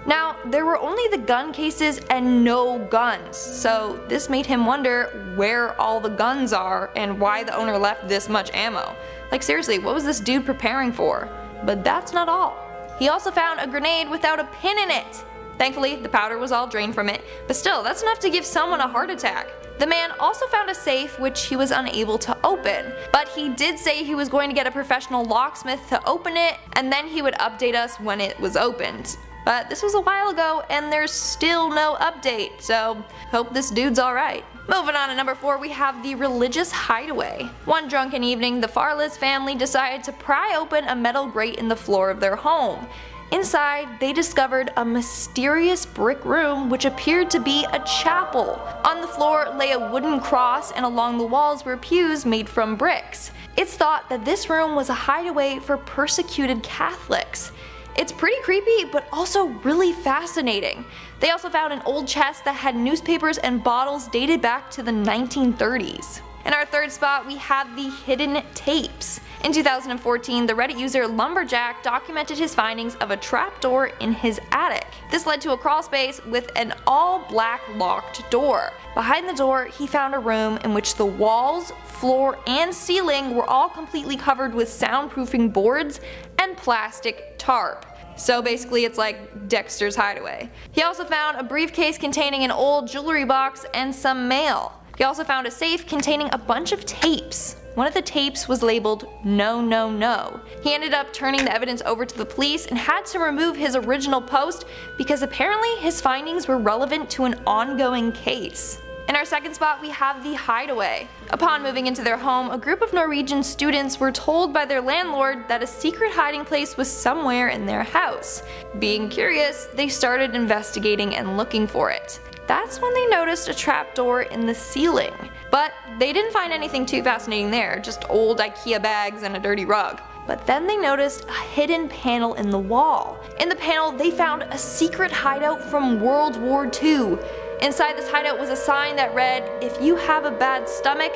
Now, there were only the gun cases and no guns, so this made him wonder where all the guns are and why the owner left this much ammo. Like seriously, what was this dude preparing for? But that's not all. He also found a grenade without a pin in it. Thankfully, the powder was all drained from it, but still, that's enough to give someone a heart attack. The man also found a safe which he was unable to open, but he did say he was going to get a professional locksmith to open it, and then he would update us when it was opened. But this was a while ago and there's still no update, so hope this dude's alright. Moving on to number 4, we have the Religious Hideaway. One drunken evening, the Farless family decided to pry open a metal grate in the floor of their home. Inside, they discovered a mysterious brick room which appeared to be a chapel. On the floor lay a wooden cross, and along the walls were pews made from bricks. It's thought that this room was a hideaway for persecuted Catholics. It's pretty creepy, but also really fascinating. They also found an old chest that had newspapers and bottles dated back to the 1930s. In our third spot, we have the hidden tapes. In 2014, the Reddit user Lumberjack documented his findings of a trapdoor in his attic. This led to a crawl space with an all-black locked door. Behind the door, he found a room in which the walls, floor, and ceiling were all completely covered with soundproofing boards and plastic tarp. So basically it's like Dexter's Hideaway. He also found a briefcase containing an old jewelry box and some mail. He also found a safe containing a bunch of tapes. One of the tapes was labeled "No, No, No." He ended up turning the evidence over to the police and had to remove his original post because apparently his findings were relevant to an ongoing case. In our second spot, we have the hideaway. Upon moving into their home, a group of Norwegian students were told by their landlord that a secret hiding place was somewhere in their house. Being curious, they started investigating and looking for it. That's when they noticed a trapdoor in the ceiling. But they didn't find anything too fascinating there, just old IKEA bags and a dirty rug. But then they noticed a hidden panel in the wall. In the panel, they found a secret hideout from World War II. Inside this hideout was a sign that read, "If you have a bad stomach,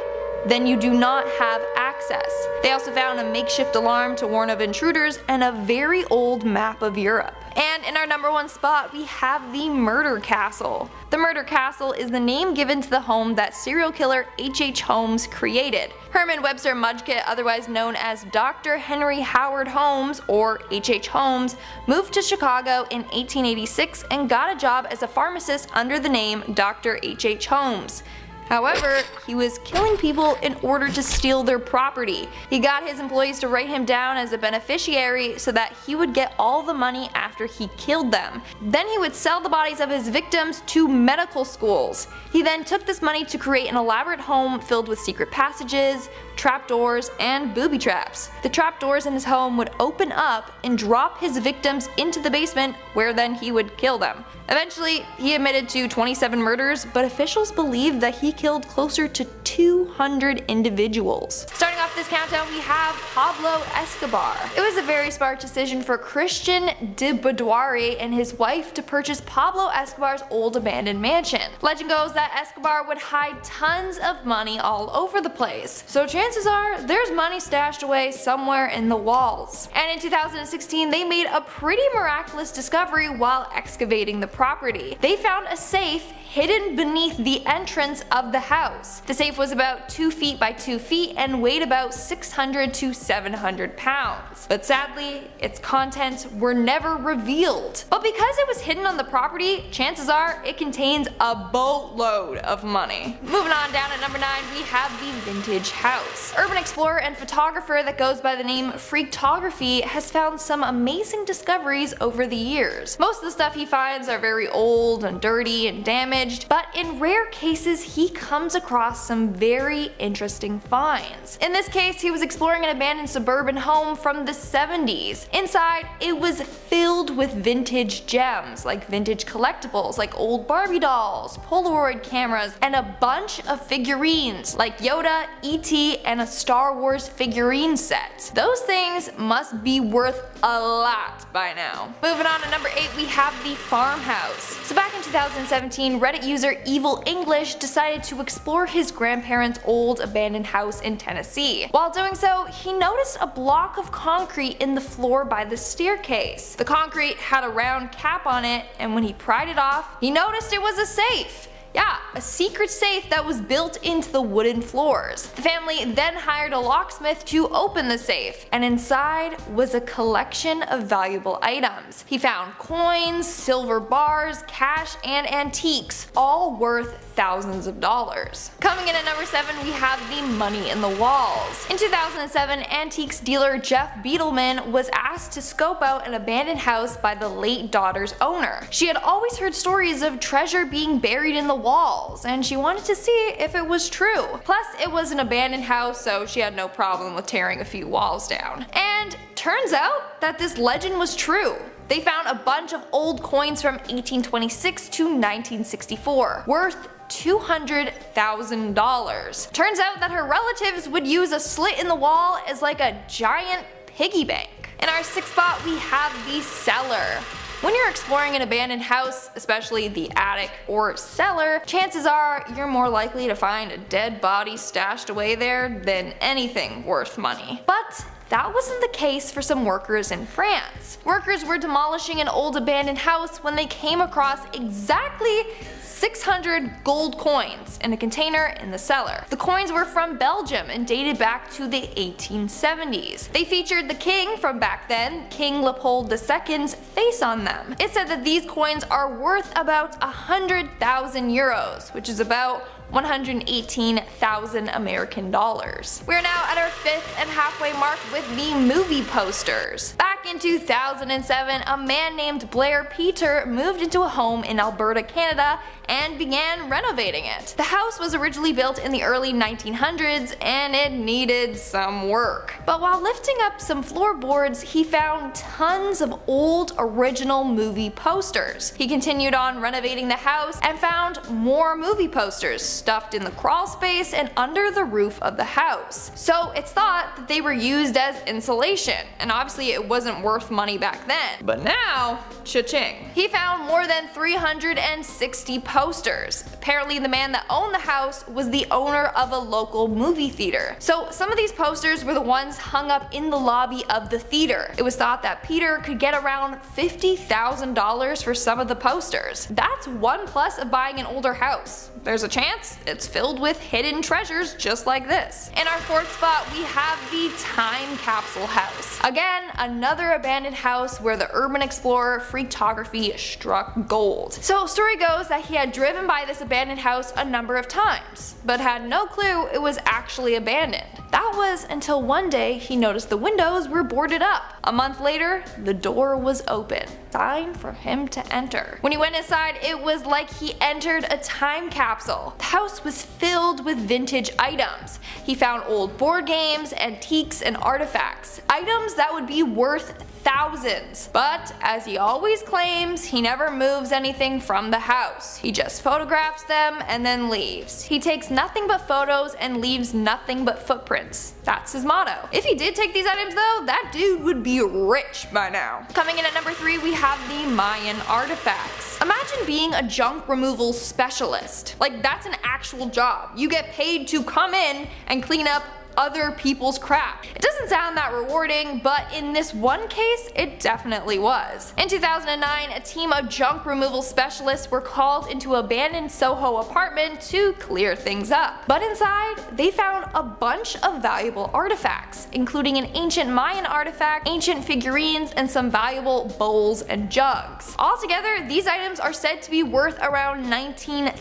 then you do not have access." They also found a makeshift alarm to warn of intruders and a very old map of Europe. And in our number one spot, we have the Murder Castle. The Murder Castle is the name given to the home that serial killer H.H. Holmes created. Herman Webster Mudgett, otherwise known as Dr. Henry Howard Holmes, or H.H. Holmes, moved to Chicago in 1886 and got a job as a pharmacist under the name Dr. H.H. Holmes. However, he was killing people in order to steal their property. He got his employees to write him down as a beneficiary so that he would get all the money after he killed them. Then he would sell the bodies of his victims to medical schools. He then took this money to create an elaborate home filled with secret passages, trapdoors, and booby traps. The trapdoors in his home would open up and drop his victims into the basement, where then he would kill them. Eventually, he admitted to 27 murders, but officials believe that he killed closer to 200 individuals. Starting off this countdown, we have Pablo Escobar. It was a very smart decision for Christian de Boudoir and his wife to purchase Pablo Escobar's old abandoned mansion. Legend goes that Escobar would hide tons of money all over the place, so chances are there's money stashed away somewhere in the walls. And in 2016, they made a pretty miraculous discovery while excavating the property. They found a safe hidden beneath the entrance of the house. The safe was about 2 feet by 2 feet and weighed about 600 to 700 pounds. But sadly, its contents were never revealed. But because it was hidden on the property, chances are it contains a boatload of money. Moving on down at number 9, we have the vintage house. Urban explorer and photographer that goes by the name Freaktography has found some amazing discoveries over the years. Most of the stuff he finds are very old and dirty and damaged, but in rare cases he comes across some very interesting finds. In this case, he was exploring an abandoned suburban home from the 70s. Inside, it was filled with vintage gems, like vintage collectibles like old Barbie dolls, Polaroid cameras, and a bunch of figurines like Yoda, E.T., and a Star Wars figurine set. Those things must be worth a lot by now. Moving on to number 8, we have the farmhouse. So back in 2017, Reddit user Evil English decided to explore his grandparents' old abandoned house in Tennessee. While doing so, he noticed a block of concrete in the floor by the staircase. The concrete had a round cap on it, and when he pried it off, he noticed it was a safe. Yeah, a secret safe that was built into the wooden floors. The family then hired a locksmith to open the safe, and inside was a collection of valuable items. He found coins, silver bars, cash, and antiques, all worth thousands of dollars. Coming in at number 7, we have the money in the walls. In 2007, antiques dealer Jeff Beetleman was asked to scope out an abandoned house by the late daughter's owner. She had always heard stories of treasure being buried in the walls, and she wanted to see if it was true. Plus, it was an abandoned house, so she had no problem with tearing a few walls down. And turns out that this legend was true. They found a bunch of old coins from 1826 to 1964, worth $200,000. Turns out that her relatives would use a slit in the wall as like a giant piggy bank. In our 6th spot, we have the cellar. When you're exploring an abandoned house, especially the attic or cellar, chances are you're more likely to find a dead body stashed away there than anything worth money. But that wasn't the case for some workers in France. Workers were demolishing an old abandoned house when they came across exactly 600 gold coins in a container in the cellar. The coins were from Belgium and dated back to the 1870s. They featured the king from back then, King Leopold II's face on them. It said that these coins are worth about 100,000 euros, which is about 118,000 American dollars. We're now at our 5th and halfway mark with the movie posters. Back in 2007, a man named Blair Peter moved into a home in Alberta, Canada and began renovating it. The house was originally built in the early 1900s and it needed some work. But while lifting up some floorboards, he found tons of old original movie posters. He continued on renovating the house and found more movie posters stuffed in the crawl space and under the roof of the house. So it's thought that they were used as insulation, and obviously it wasn't worth money back then. But now, cha-ching. He found more than 360 posters. Apparently the man that owned the house was the owner of a local movie theater. So some of these posters were the ones hung up in the lobby of the theater. It was thought that Peter could get around $50,000 for some of the posters. That's one plus of buying an older house. There's a chance it's filled with hidden treasures just like this. In our 4th spot, we have the Time Capsule House. Again, another abandoned house where the urban explorer Freaktography struck gold. So story goes that he had driven by this abandoned house a number of times, but had no clue it was actually abandoned. That was until one day he noticed the windows were boarded up. A month later, the door was open. Time for him to enter. When he went inside, it was like he entered a time capsule. The house was filled with vintage items. He found old board games, antiques, and artifacts. Items that would be worth thousands. But as he always claims, he never moves anything from the house. He just photographs them and then leaves. He takes nothing but photos and leaves nothing but footprints. That's his motto. If he did take these items though, that dude would be rich by now. Coming in at number 3, we have the Mayan artifacts. Imagine being a junk removal specialist. Like, that's an actual job. You get paid to come in and clean up other people's crap. It doesn't sound that rewarding, but in this one case, it definitely was. In 2009, a team of junk removal specialists were called into an abandoned Soho apartment to clear things up. But inside, they found a bunch of valuable artifacts, including an ancient Mayan artifact, ancient figurines, and some valuable bowls and jugs. Altogether, these items are said to be worth around $19,000.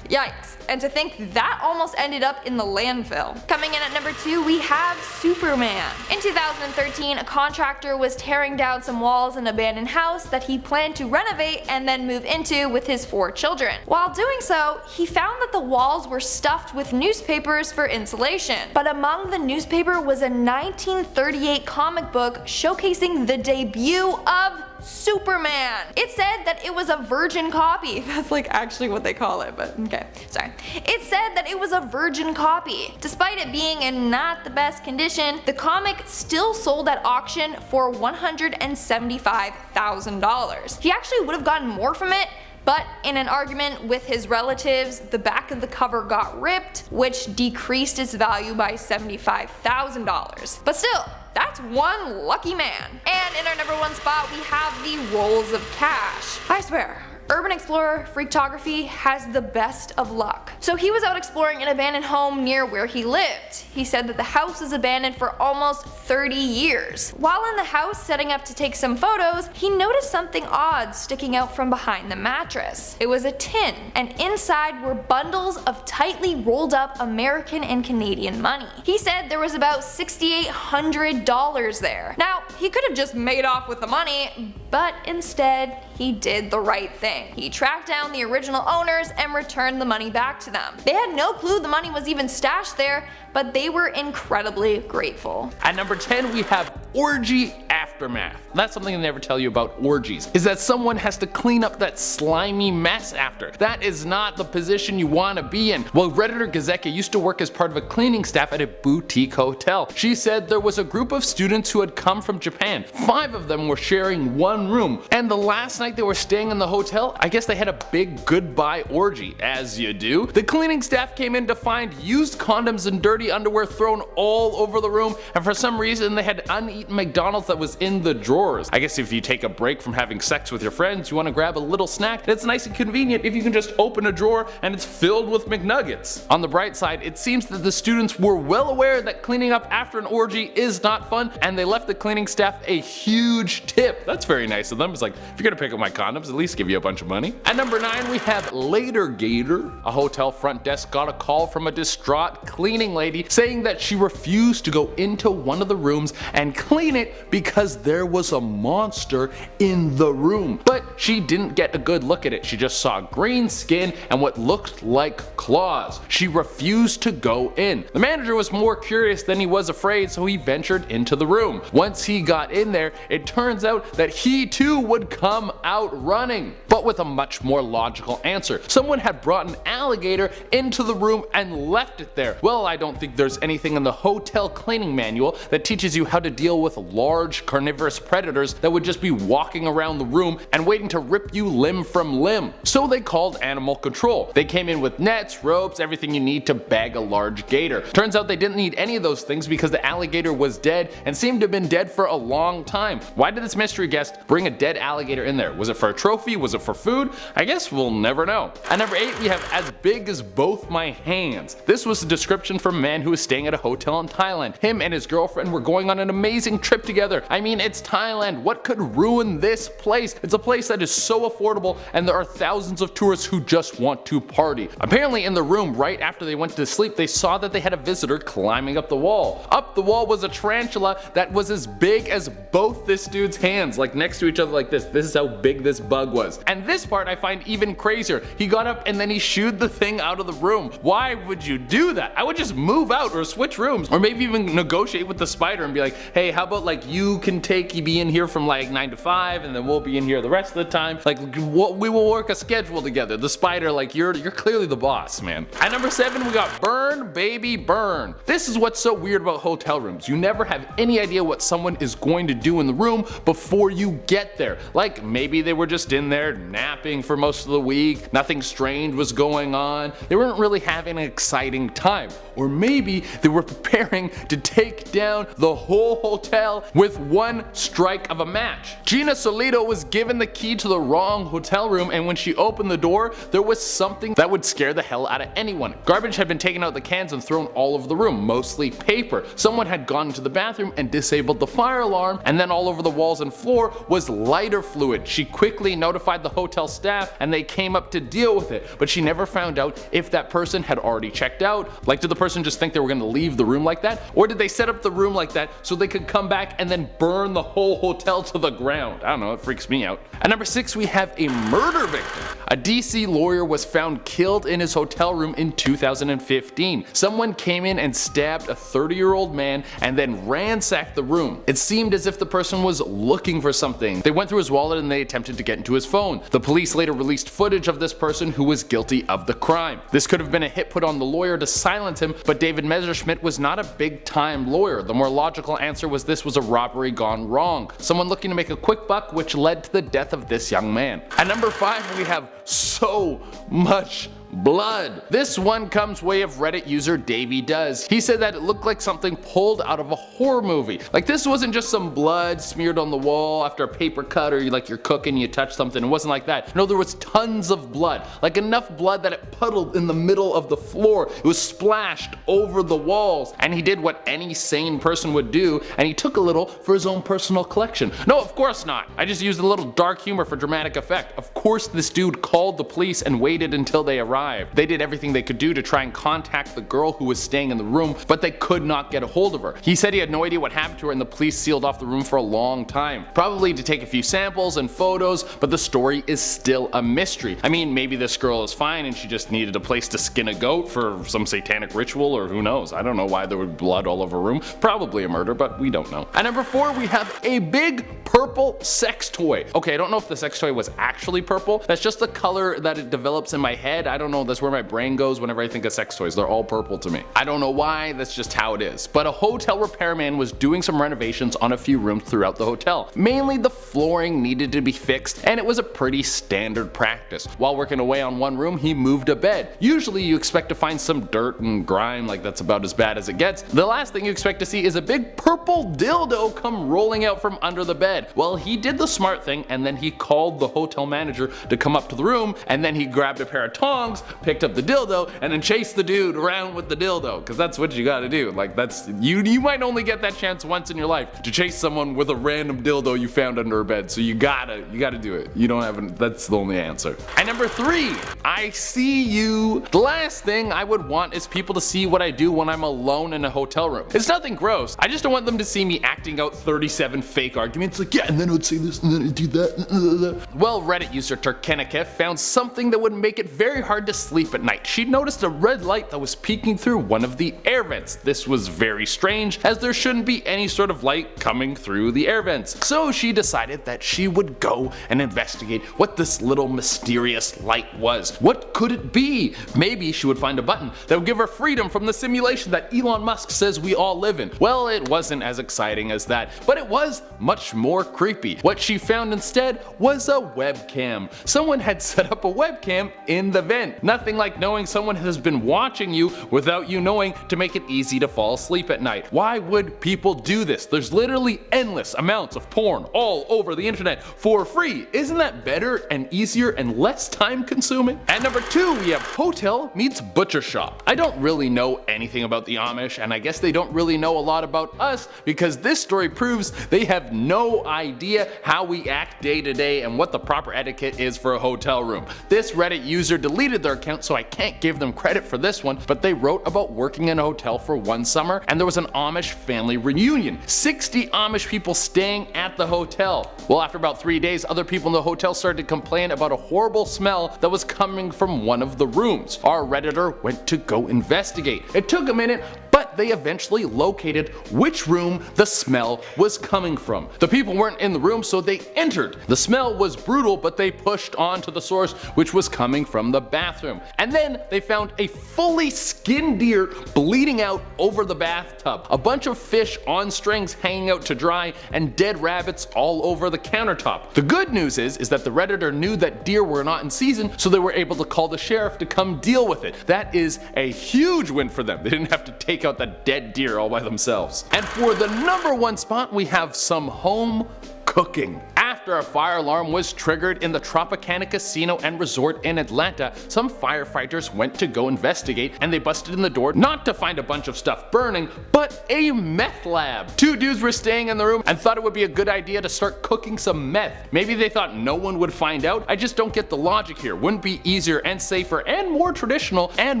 Yikes. And to think that almost ended up in the landfill. Coming in at number 2, we have Superman. In 2013, a contractor was tearing down some walls in an abandoned house that he planned to renovate and then move into with his 4 children. While doing so, he found that the walls were stuffed with newspapers for insulation. But among the newspaper was a 1938 comic book showcasing the debut of Superman. It said that it was a virgin copy. That's like actually what they call it, but okay, sorry. It said that it was a virgin copy. Despite it being in not the best condition, the comic still sold at auction for $175,000. He actually would have gotten more from it, but in an argument with his relatives, the back of the cover got ripped, which decreased its value by $75,000. But still, that's one lucky man. And in our number 1 spot, we have the rolls of cash. I swear, urban explorer Freaktography has the best of luck. So he was out exploring an abandoned home near where he lived. He said that the house was abandoned for almost 30 years. While in the house setting up to take some photos, he noticed something odd sticking out from behind the mattress. It was a tin, and inside were bundles of tightly rolled up American and Canadian money. He said there was about $6,800 there. Now, he could have just made off with the money, but instead, he did the right thing. He tracked down the original owners and returned the money back to them. They had no clue the money was even stashed there, but they were incredibly grateful. At number 10, we have Orgy After aftermath. That's something they never tell you about orgies, is that someone has to clean up that slimy mess after. That is not the position you want to be in. Well, Redditor Gazeka used to work as part of a cleaning staff at a boutique hotel. She said there was a group of students who had come from Japan. 5 of them were sharing one room, and the last night they were staying in the hotel, I guess they had a big goodbye orgy, as you do. The cleaning staff came in to find used condoms and dirty underwear thrown all over the room, and for some reason they had uneaten McDonald's that was in the drawers. I guess if you take a break from having sex with your friends, you want to grab a little snack, it's nice and convenient if you can just open a drawer and it's filled with McNuggets. On the bright side, it seems that the students were well aware that cleaning up after an orgy is not fun, and they left the cleaning staff a huge tip. That's very nice of them. It's like, if you're gonna pick up my condoms, at least give you a bunch of money. At number 9, we have Later Gator. A hotel front desk got a call from a distraught cleaning lady saying that she refused to go into one of the rooms and clean it because there was a monster in the room. But she didn't get a good look at it. She just saw green skin and what looked like claws. She refused to go in. The manager was more curious than he was afraid, so he ventured into the room. Once he got in there, it turns out that he too would come out running, but with a much more logical answer. Someone had brought an alligator into the room and left it there. Well, I don't think there's anything in the hotel cleaning manual that teaches you how to deal with large carnivorous predators that would just be walking around the room and waiting to rip you limb from limb. So they called animal control. They came in with nets, ropes, everything you need to bag a large gator. Turns out they didn't need any of those things because the alligator was dead and seemed to have been dead for a long time. Why did this mystery guest bring a dead alligator in there? Was it for a trophy? Was it for food? I guess we'll never know. At number 8, we have as big as both my hands. This was a description from a man who was staying at a hotel in Thailand. Him and his girlfriend were going on an amazing trip together. I mean, it's Thailand. What could ruin this place? It's a place that is so affordable, and there are thousands of tourists who just want to party. Apparently in the room right after they went to sleep, they saw that they had a visitor climbing up the wall. Up the wall was a tarantula that was as big as both this dude's hands, like next to each other like this. This is how big this bug was. And this part I find even crazier. He got up and then he shooed the thing out of the room. Why would you do that? I would just move out or switch rooms, or maybe even negotiate with the spider and be like, hey, how about like you can be in here from like 9 to 5 and then we'll be in here the rest of the time. Like we will work a schedule together. The spider, like you're clearly the boss, man. At number 7, we got Burn Baby Burn. This is what's so weird about hotel rooms. You never have any idea what someone is going to do in the room before you get there. Like maybe they were just in there napping for most of the week, nothing strange was going on, they weren't really having an exciting time. Or maybe they were preparing to take down the whole hotel with one strike of a match. Gina Solito was given the key to the wrong hotel room, and when she opened the door, there was something that would scare the hell out of anyone. Garbage had been taken out of the cans and thrown all over the room, mostly paper. Someone had gone into the bathroom and disabled the fire alarm, and then all over the walls and floor was lighter fluid. She quickly notified the hotel staff and they came up to deal with it, but she never found out if that person had already checked out. Like, did the person just think they were going to leave the room like that? Or did they set up the room like that so they could come back and then burn the whole hotel to the ground? I don't know, it freaks me out. At number 6, we have a murder victim. A DC lawyer was found killed in his hotel room in 2015. Someone came in and stabbed a 30-year-old man and then ransacked the room. It seemed as if the person was looking for something. They went through his wallet and they attempted to get into his phone. The police later released footage of this person who was guilty of the crime. This could have been a hit put on the lawyer to silence him, but David Messerschmidt was not a big-time lawyer. The more logical answer was this was a robbery gone wrong. Someone looking to make a quick buck, which led to the death of this young man. At number 5, we have so much blood. This one comes way of Reddit user Davey Does. He said that it looked like something pulled out of a horror movie. Like, this wasn't just some blood smeared on the wall after a paper cut, or like you're cooking, you touch something. It wasn't like that. No, there was tons of blood. Like enough blood that it puddled in the middle of the floor. It was splashed over the walls. And he did what any sane person would do, and he took a little for his own personal collection. No, of course not. I just used a little dark humor for dramatic effect. Of course this dude called the police and waited until they arrived. arrived. They did everything they could do to try and contact the girl who was staying in the room, but they could not get a hold of her. He said he had no idea what happened to her, and the police sealed off the room for a long time. Probably to take a few samples and photos, but the story is still a mystery. I mean, maybe this girl is fine and she just needed a place to skin a goat for some satanic ritual, or who knows. I don't know why there would be blood all over a room. Probably a murder, but we don't know. At number 4, we have a big purple sex toy. Okay, I don't know if the sex toy was actually purple. That's just the color that it develops in my head. I don't know, that's where my brain goes whenever I think of sex toys. They're all purple to me. I don't know why, that's just how it is. But a hotel repairman was doing some renovations on a few rooms throughout the hotel. Mainly the flooring needed to be fixed, and it was a pretty standard practice. While working away on one room, he moved a bed. Usually you expect to find some dirt and grime, like that's about as bad as it gets. The last thing you expect to see is a big purple dildo come rolling out from under the bed. Well, he did the smart thing, and then he called the hotel manager to come up to the room, and then he grabbed a pair of tongs, picked up the dildo, and then chased the dude around with the dildo, because that's what you gotta do. Like, that's, you might only get that chance once in your life to chase someone with a random dildo you found under a bed, so you gotta do it. You don't have, that's the only answer. At number 3, I see you. The last thing I would want is people to see what I do when I'm alone in a hotel room. It's nothing gross, I just don't want them to see me acting out 37 fake arguments like, yeah, and then I would say this, and then I'd do that. Well, Reddit user Turkenikef found something that would make it very hard to sleep at night. She'd noticed a red light that was peeking through one of the air vents. This was very strange, as there shouldn't be any sort of light coming through the air vents. So she decided that she would go and investigate what this little mysterious light was. What could it be? Maybe she would find a button that would give her freedom from the simulation that Elon Musk says we all live in. Well, it wasn't as exciting as that, but it was much more creepy. What she found instead was a webcam. Someone had set up a webcam in the vent. Nothing like knowing someone has been watching you without you knowing to make it easy to fall asleep at night. Why would people do this? There's literally endless amounts of porn all over the internet for free. Isn't that better and easier and less time consuming? At number 2, we have hotel meets butcher shop. I don't really know anything about the Amish, and I guess they don't really know a lot about us, because this story proves they have no idea how we act day to day and what the proper etiquette is for a hotel room. This Reddit user deleted their account, so I can't give them credit for this one, but they wrote about working in a hotel for one summer, and there was an Amish family reunion. 60 Amish people staying at the hotel. Well, after about 3 days, other people in the hotel started to complain about a horrible smell that was coming from one of the rooms. Our Redditor went to go investigate. It took a minute, but they eventually located which room the smell was coming from. The people weren't in the room, so they entered. The smell was brutal, but they pushed on to the source, which was coming from the bathroom. And then they found a fully skinned deer bleeding out over the bathtub, a bunch of fish on strings hanging out to dry, and dead rabbits all over the countertop. The good news is that the Redditor knew that deer were not in season, so they were able to call the sheriff to come deal with it. That is a huge win for them. They didn't have to take out that dead deer all by themselves. And for the number 1 spot, we have some home cooking. After a fire alarm was triggered in the Tropicana Casino and Resort in Atlanta, some firefighters went to go investigate, and they busted in the door not to find a bunch of stuff burning, but a meth lab. 2 dudes were staying in the room and thought it would be a good idea to start cooking some meth. Maybe they thought no one would find out. I just don't get the logic here. Wouldn't it be easier and safer and more traditional and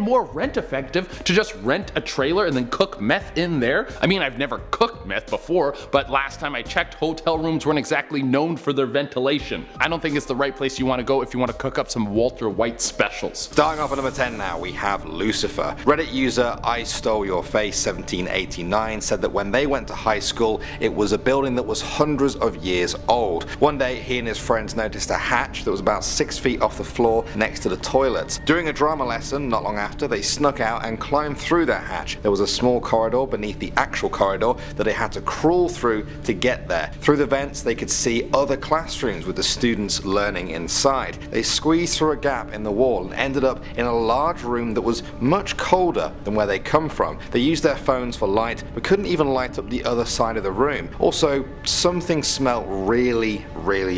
more rent effective to just rent a trailer and then cook meth in there? I mean, I've never cooked meth before, but last time I checked, hotel rooms weren't exactly known for their ventilation. I don't think it's the right place you want to go if you want to cook up some Walter White specials. Starting off at number 10 now, we have Lucifer. Reddit user I Stole Your Face 1789 said that when they went to high school, it was a building that was hundreds of years old. One day, he and his friends noticed a hatch that was about 6 feet off the floor next to the toilets. During a drama lesson, not long after, they snuck out and climbed through that hatch. There was a small corridor beneath the actual corridor that they had to crawl through to get there. Through the vents, they could see other classrooms with the students learning inside. They squeezed through a gap in the wall and ended up in a large room that was much colder than where they come from. They used their phones for light, but couldn't even light up the other side of the room. Also, something smelled really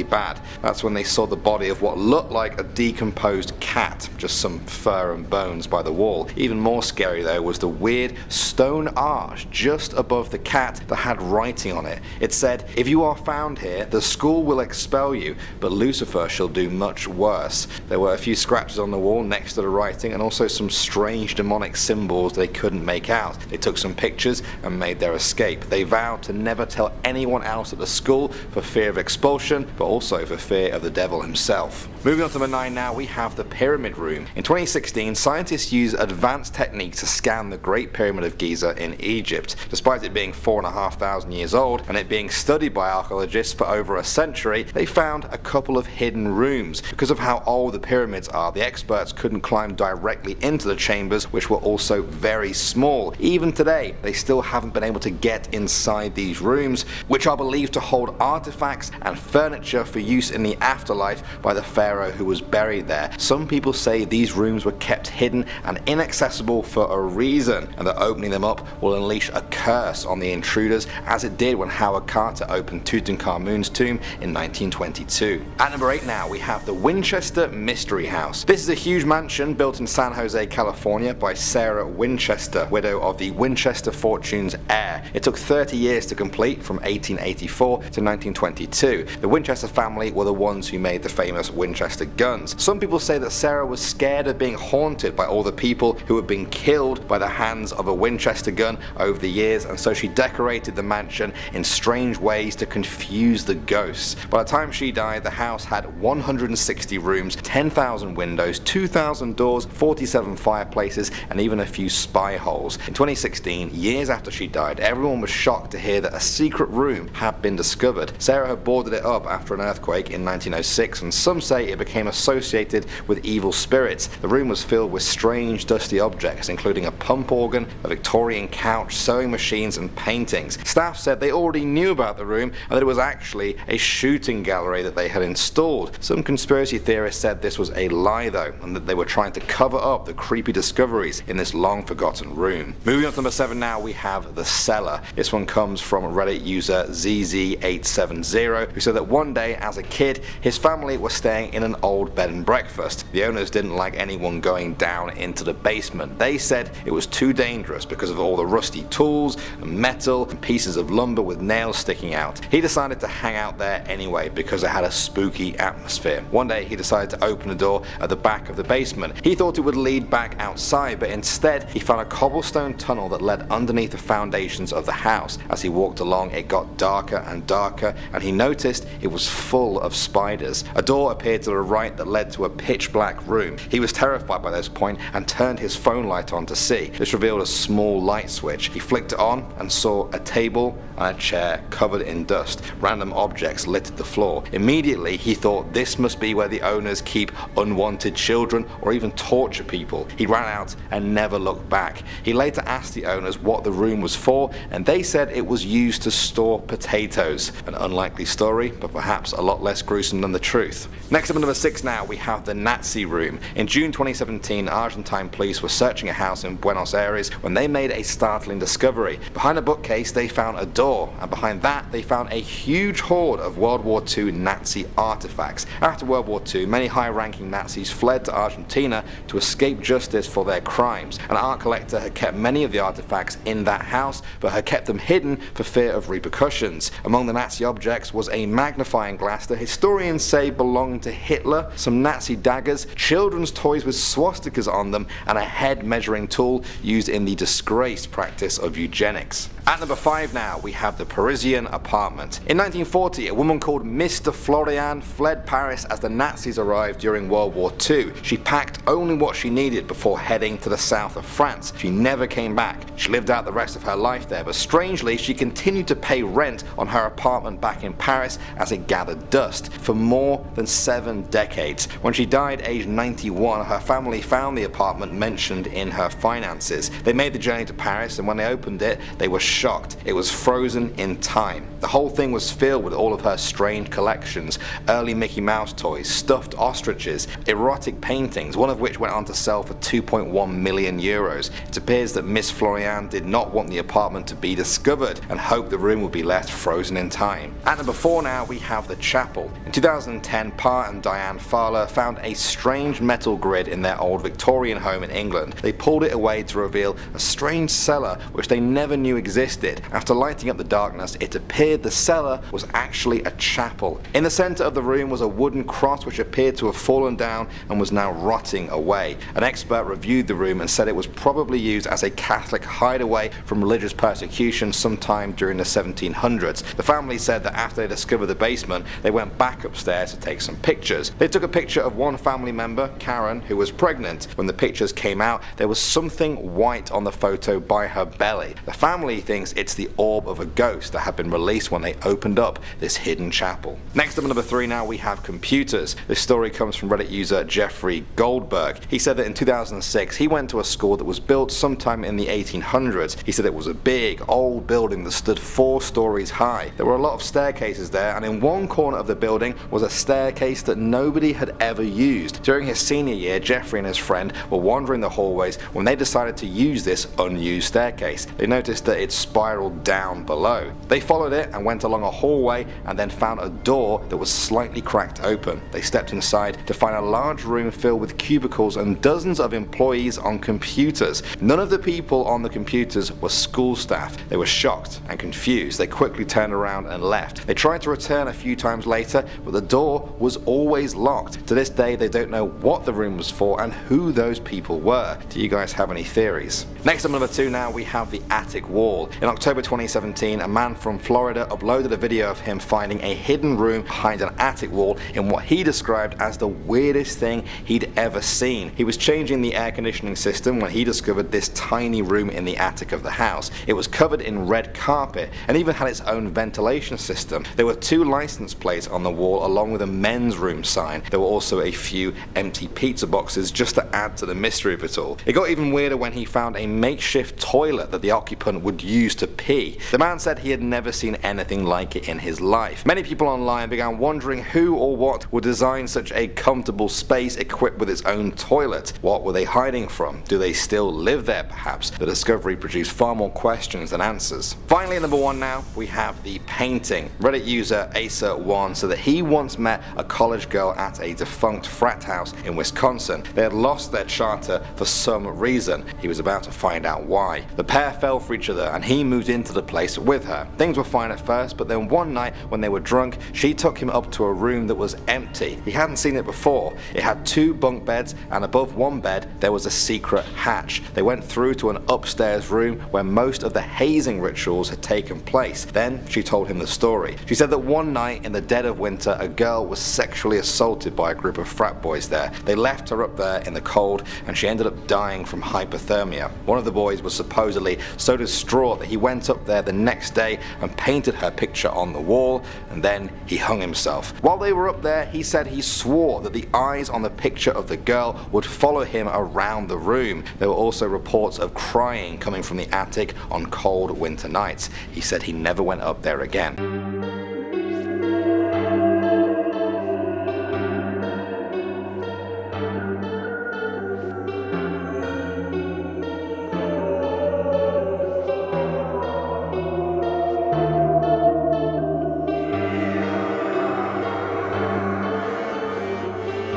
bad. That's when they saw the body of what looked like a decomposed cat, just some fur and bones by the wall. Even more scary though was the weird stone arch just above the cat that had writing on it. It said, "If you are found here, the school will will expel you, but Lucifer shall do much worse. There were a few scratches on the wall next to the writing and also some strange demonic symbols they couldn't make out. They took some pictures and made their escape. They vowed to never tell anyone else at the school for fear of expulsion, but also for fear of the devil himself. Moving on to number 9 now, we have the Pyramid Room. In 2016, scientists used advanced techniques to scan the Great Pyramid of Giza in Egypt. Despite it being 4,500 years old and it being studied by archaeologists for over a century, they found a couple of hidden rooms. Because of how old the pyramids are, the experts couldn't climb directly into the chambers, which were also very small. Even today, they still haven't been able to get inside these rooms, which are believed to hold artifacts and furniture for use in the afterlife by the pharaoh who was buried there. Some people say these rooms were kept hidden and inaccessible for a reason, and that opening them up will unleash a curse on the intruders, as it did when Howard Carter opened Tutankhamun's tomb in 1922. At number 8 now, we have the Winchester Mystery House. This is a huge mansion built in San Jose, California by Sarah Winchester, widow of the Winchester fortune's heir. It took 30 years to complete, from 1884 to 1922. The Winchester family were the ones who made the famous Winchester guns. Some people say that Sarah was scared of being haunted by all the people who had been killed by the hands of a Winchester gun over the years, and so she decorated the mansion in strange ways to confuse the ghosts. By the time she died, the house had 160 rooms, 10,000 windows, 2,000 doors, 47 fireplaces, and even a few spy holes. In 2016, years after she died, everyone was shocked to hear that a secret room had been discovered. Sarah had boarded it up after an earthquake in 1906, and some say it became associated with evil spirits. The room was filled with strange dusty objects, including a pump organ, a Victorian couch, sewing machines, and paintings. Staff said they already knew about the room and that it was actually a shooting gallery that they had installed. Some conspiracy theorists said this was a lie though, and that they were trying to cover up the creepy discoveries in this long forgotten room. Moving on to number 7 now, we have the cellar. This one comes from Reddit user ZZ870, who said that one day as a kid his family was staying in an old bed and breakfast. The owners didn't like anyone going down into the basement. They said it was too dangerous because of all the rusty tools and metal and pieces of lumber with nails sticking out. He decided to hang out there anyway because it had a spooky atmosphere. One day he decided to open a door at the back of the basement. He thought it would lead back outside, but instead he found a cobblestone tunnel that led underneath the foundations of the house. As he walked along, it got darker and darker, and he noticed it was full of spiders. A door appeared to the right that led to a pitch black room. He was terrified by this point and turned his phone light on to see. This revealed a small light switch. He flicked it on and saw a table and a chair covered in dust. Random objects littered the floor. Immediately he thought this must be where the owners keep unwanted children or even torture people. He ran out and never looked back. He later asked the owners what the room was for, and they said it was used to store potatoes. An unlikely story, but perhaps a lot less gruesome than the truth. Next up at number 6 now, we have the Nazi room. In June 2017, Argentine police were searching a house in Buenos Aires when they made a startling discovery. Behind a bookcase they found a door, and behind that they found a huge hoard of World War II Nazi artifacts. After World War II, many high-ranking Nazis fled to Argentina to escape justice for their crimes. An art collector had kept many of the artifacts in that house, but had kept them hidden for fear of repercussions. Among the Nazi objects was a magnifying glass that historians say belonged to Hitler, some Nazi daggers, children's toys with swastikas on them, and a head measuring tool used in the disgraced practice of eugenics. At number 5 now, we have the Parisian apartment. In 1940, a woman called Mr. Florian fled Paris as the Nazis arrived during World War II. She packed only what she needed before heading to the south of France. She never came back. She lived out the rest of her life there, but strangely she continued to pay rent on her apartment back in Paris as it gathered dust for more than 7 decades. When she died aged 91, her family found the apartment mentioned in her finances. They made the journey to Paris, and when they opened it, they were shocked. It was frozen in time. The whole thing was filled with all of her strange collections: early Mickey Mouse toys, stuffed ostriches, erotic paintings, one of which went on to sell for 2.1 million euros. It appears that Miss Florian did not want the apartment to be discovered and hoped the room would be left frozen in time. At number 4 now, we have the chapel. In 2010, Pa and Diane Fowler found a strange metal grid in their old Victorian home in England. They pulled it away to reveal a strange cellar which they never knew existed existed. After lighting up the darkness, it appeared the cellar was actually a chapel. In the center of the room was a wooden cross which appeared to have fallen down and was now rotting away. An expert reviewed the room and said it was probably used as a Catholic hideaway from religious persecution sometime during the 1700s. The family said that after they discovered the basement, they went back upstairs to take some pictures. They took a picture of one family member, Karen, who was pregnant. When the pictures came out, there was something white on the photo by her belly. The family thinks it's the orb of a ghost that had been released when they opened up this hidden chapel. Next up at number 3 now we have computers. This story comes from Reddit user Jeffrey Goldberg. He said that in 2006 he went to a school that was built sometime in the 1800s. He said it was a big old building that stood 4 stories high. There were a lot of staircases there, and in one corner of the building was a staircase that nobody had ever used. During his senior year, Jeffrey and his friend were wandering the hallways when they decided to use this unused staircase. They noticed that it spiraled down below. They followed it and went along a hallway and then found a door that was slightly cracked open. They stepped inside to find a large room filled with cubicles and dozens of employees on computers. None of the people on the computers were school staff. They were shocked and confused. They quickly turned around and left. They tried to return a few times later, but the door was always locked. To this day, they don't know what the room was for and who those people were. Do you guys have any theories? Next up, number 2 now, we have the attic wall. In October 2017, a man from Florida uploaded a video of him finding a hidden room behind an attic wall in what he described as the weirdest thing he'd ever seen. He was changing the air conditioning system when he discovered this tiny room in the attic of the house. It was covered in red carpet and even had its own ventilation system. There were 2 license plates on the wall along with a men's room sign. There were also a few empty pizza boxes just to add to the mystery of it all. It got even weirder when he found a makeshift toilet that the occupant would use to pee. The man said he had never seen anything like it in his life. Many people online began wondering who or what would design such a comfortable space equipped with its own toilet. What were they hiding from? Do they still live there perhaps? The discovery produced far more questions than answers. Finally, at number 1 now, we have the painting. Reddit user Acer1 said that he once met a college girl at a defunct frat house in Wisconsin. They had lost their charter for some reason. He was about to find out why. The pair fell for each other and he moved into the place with her. Things were fine at first, but then one night when they were drunk, she took him up to a room that was empty. He hadn't seen it before. It had 2 bunk beds and above one bed there was a secret hatch. They went through to an upstairs room where most of the hazing rituals had taken place. Then she told him the story. She said that one night in the dead of winter a girl was sexually assaulted by a group of frat boys there. They left her up there in the cold and she ended up dying from hypothermia. One of the boys was supposedly so distraught that he went up there the next day and painted her picture on the wall, and then he hung himself. While they were up there, he said he swore that the eyes on the picture of the girl would follow him around the room. There were also reports of crying coming from the attic on cold winter nights. He said he never went up there again.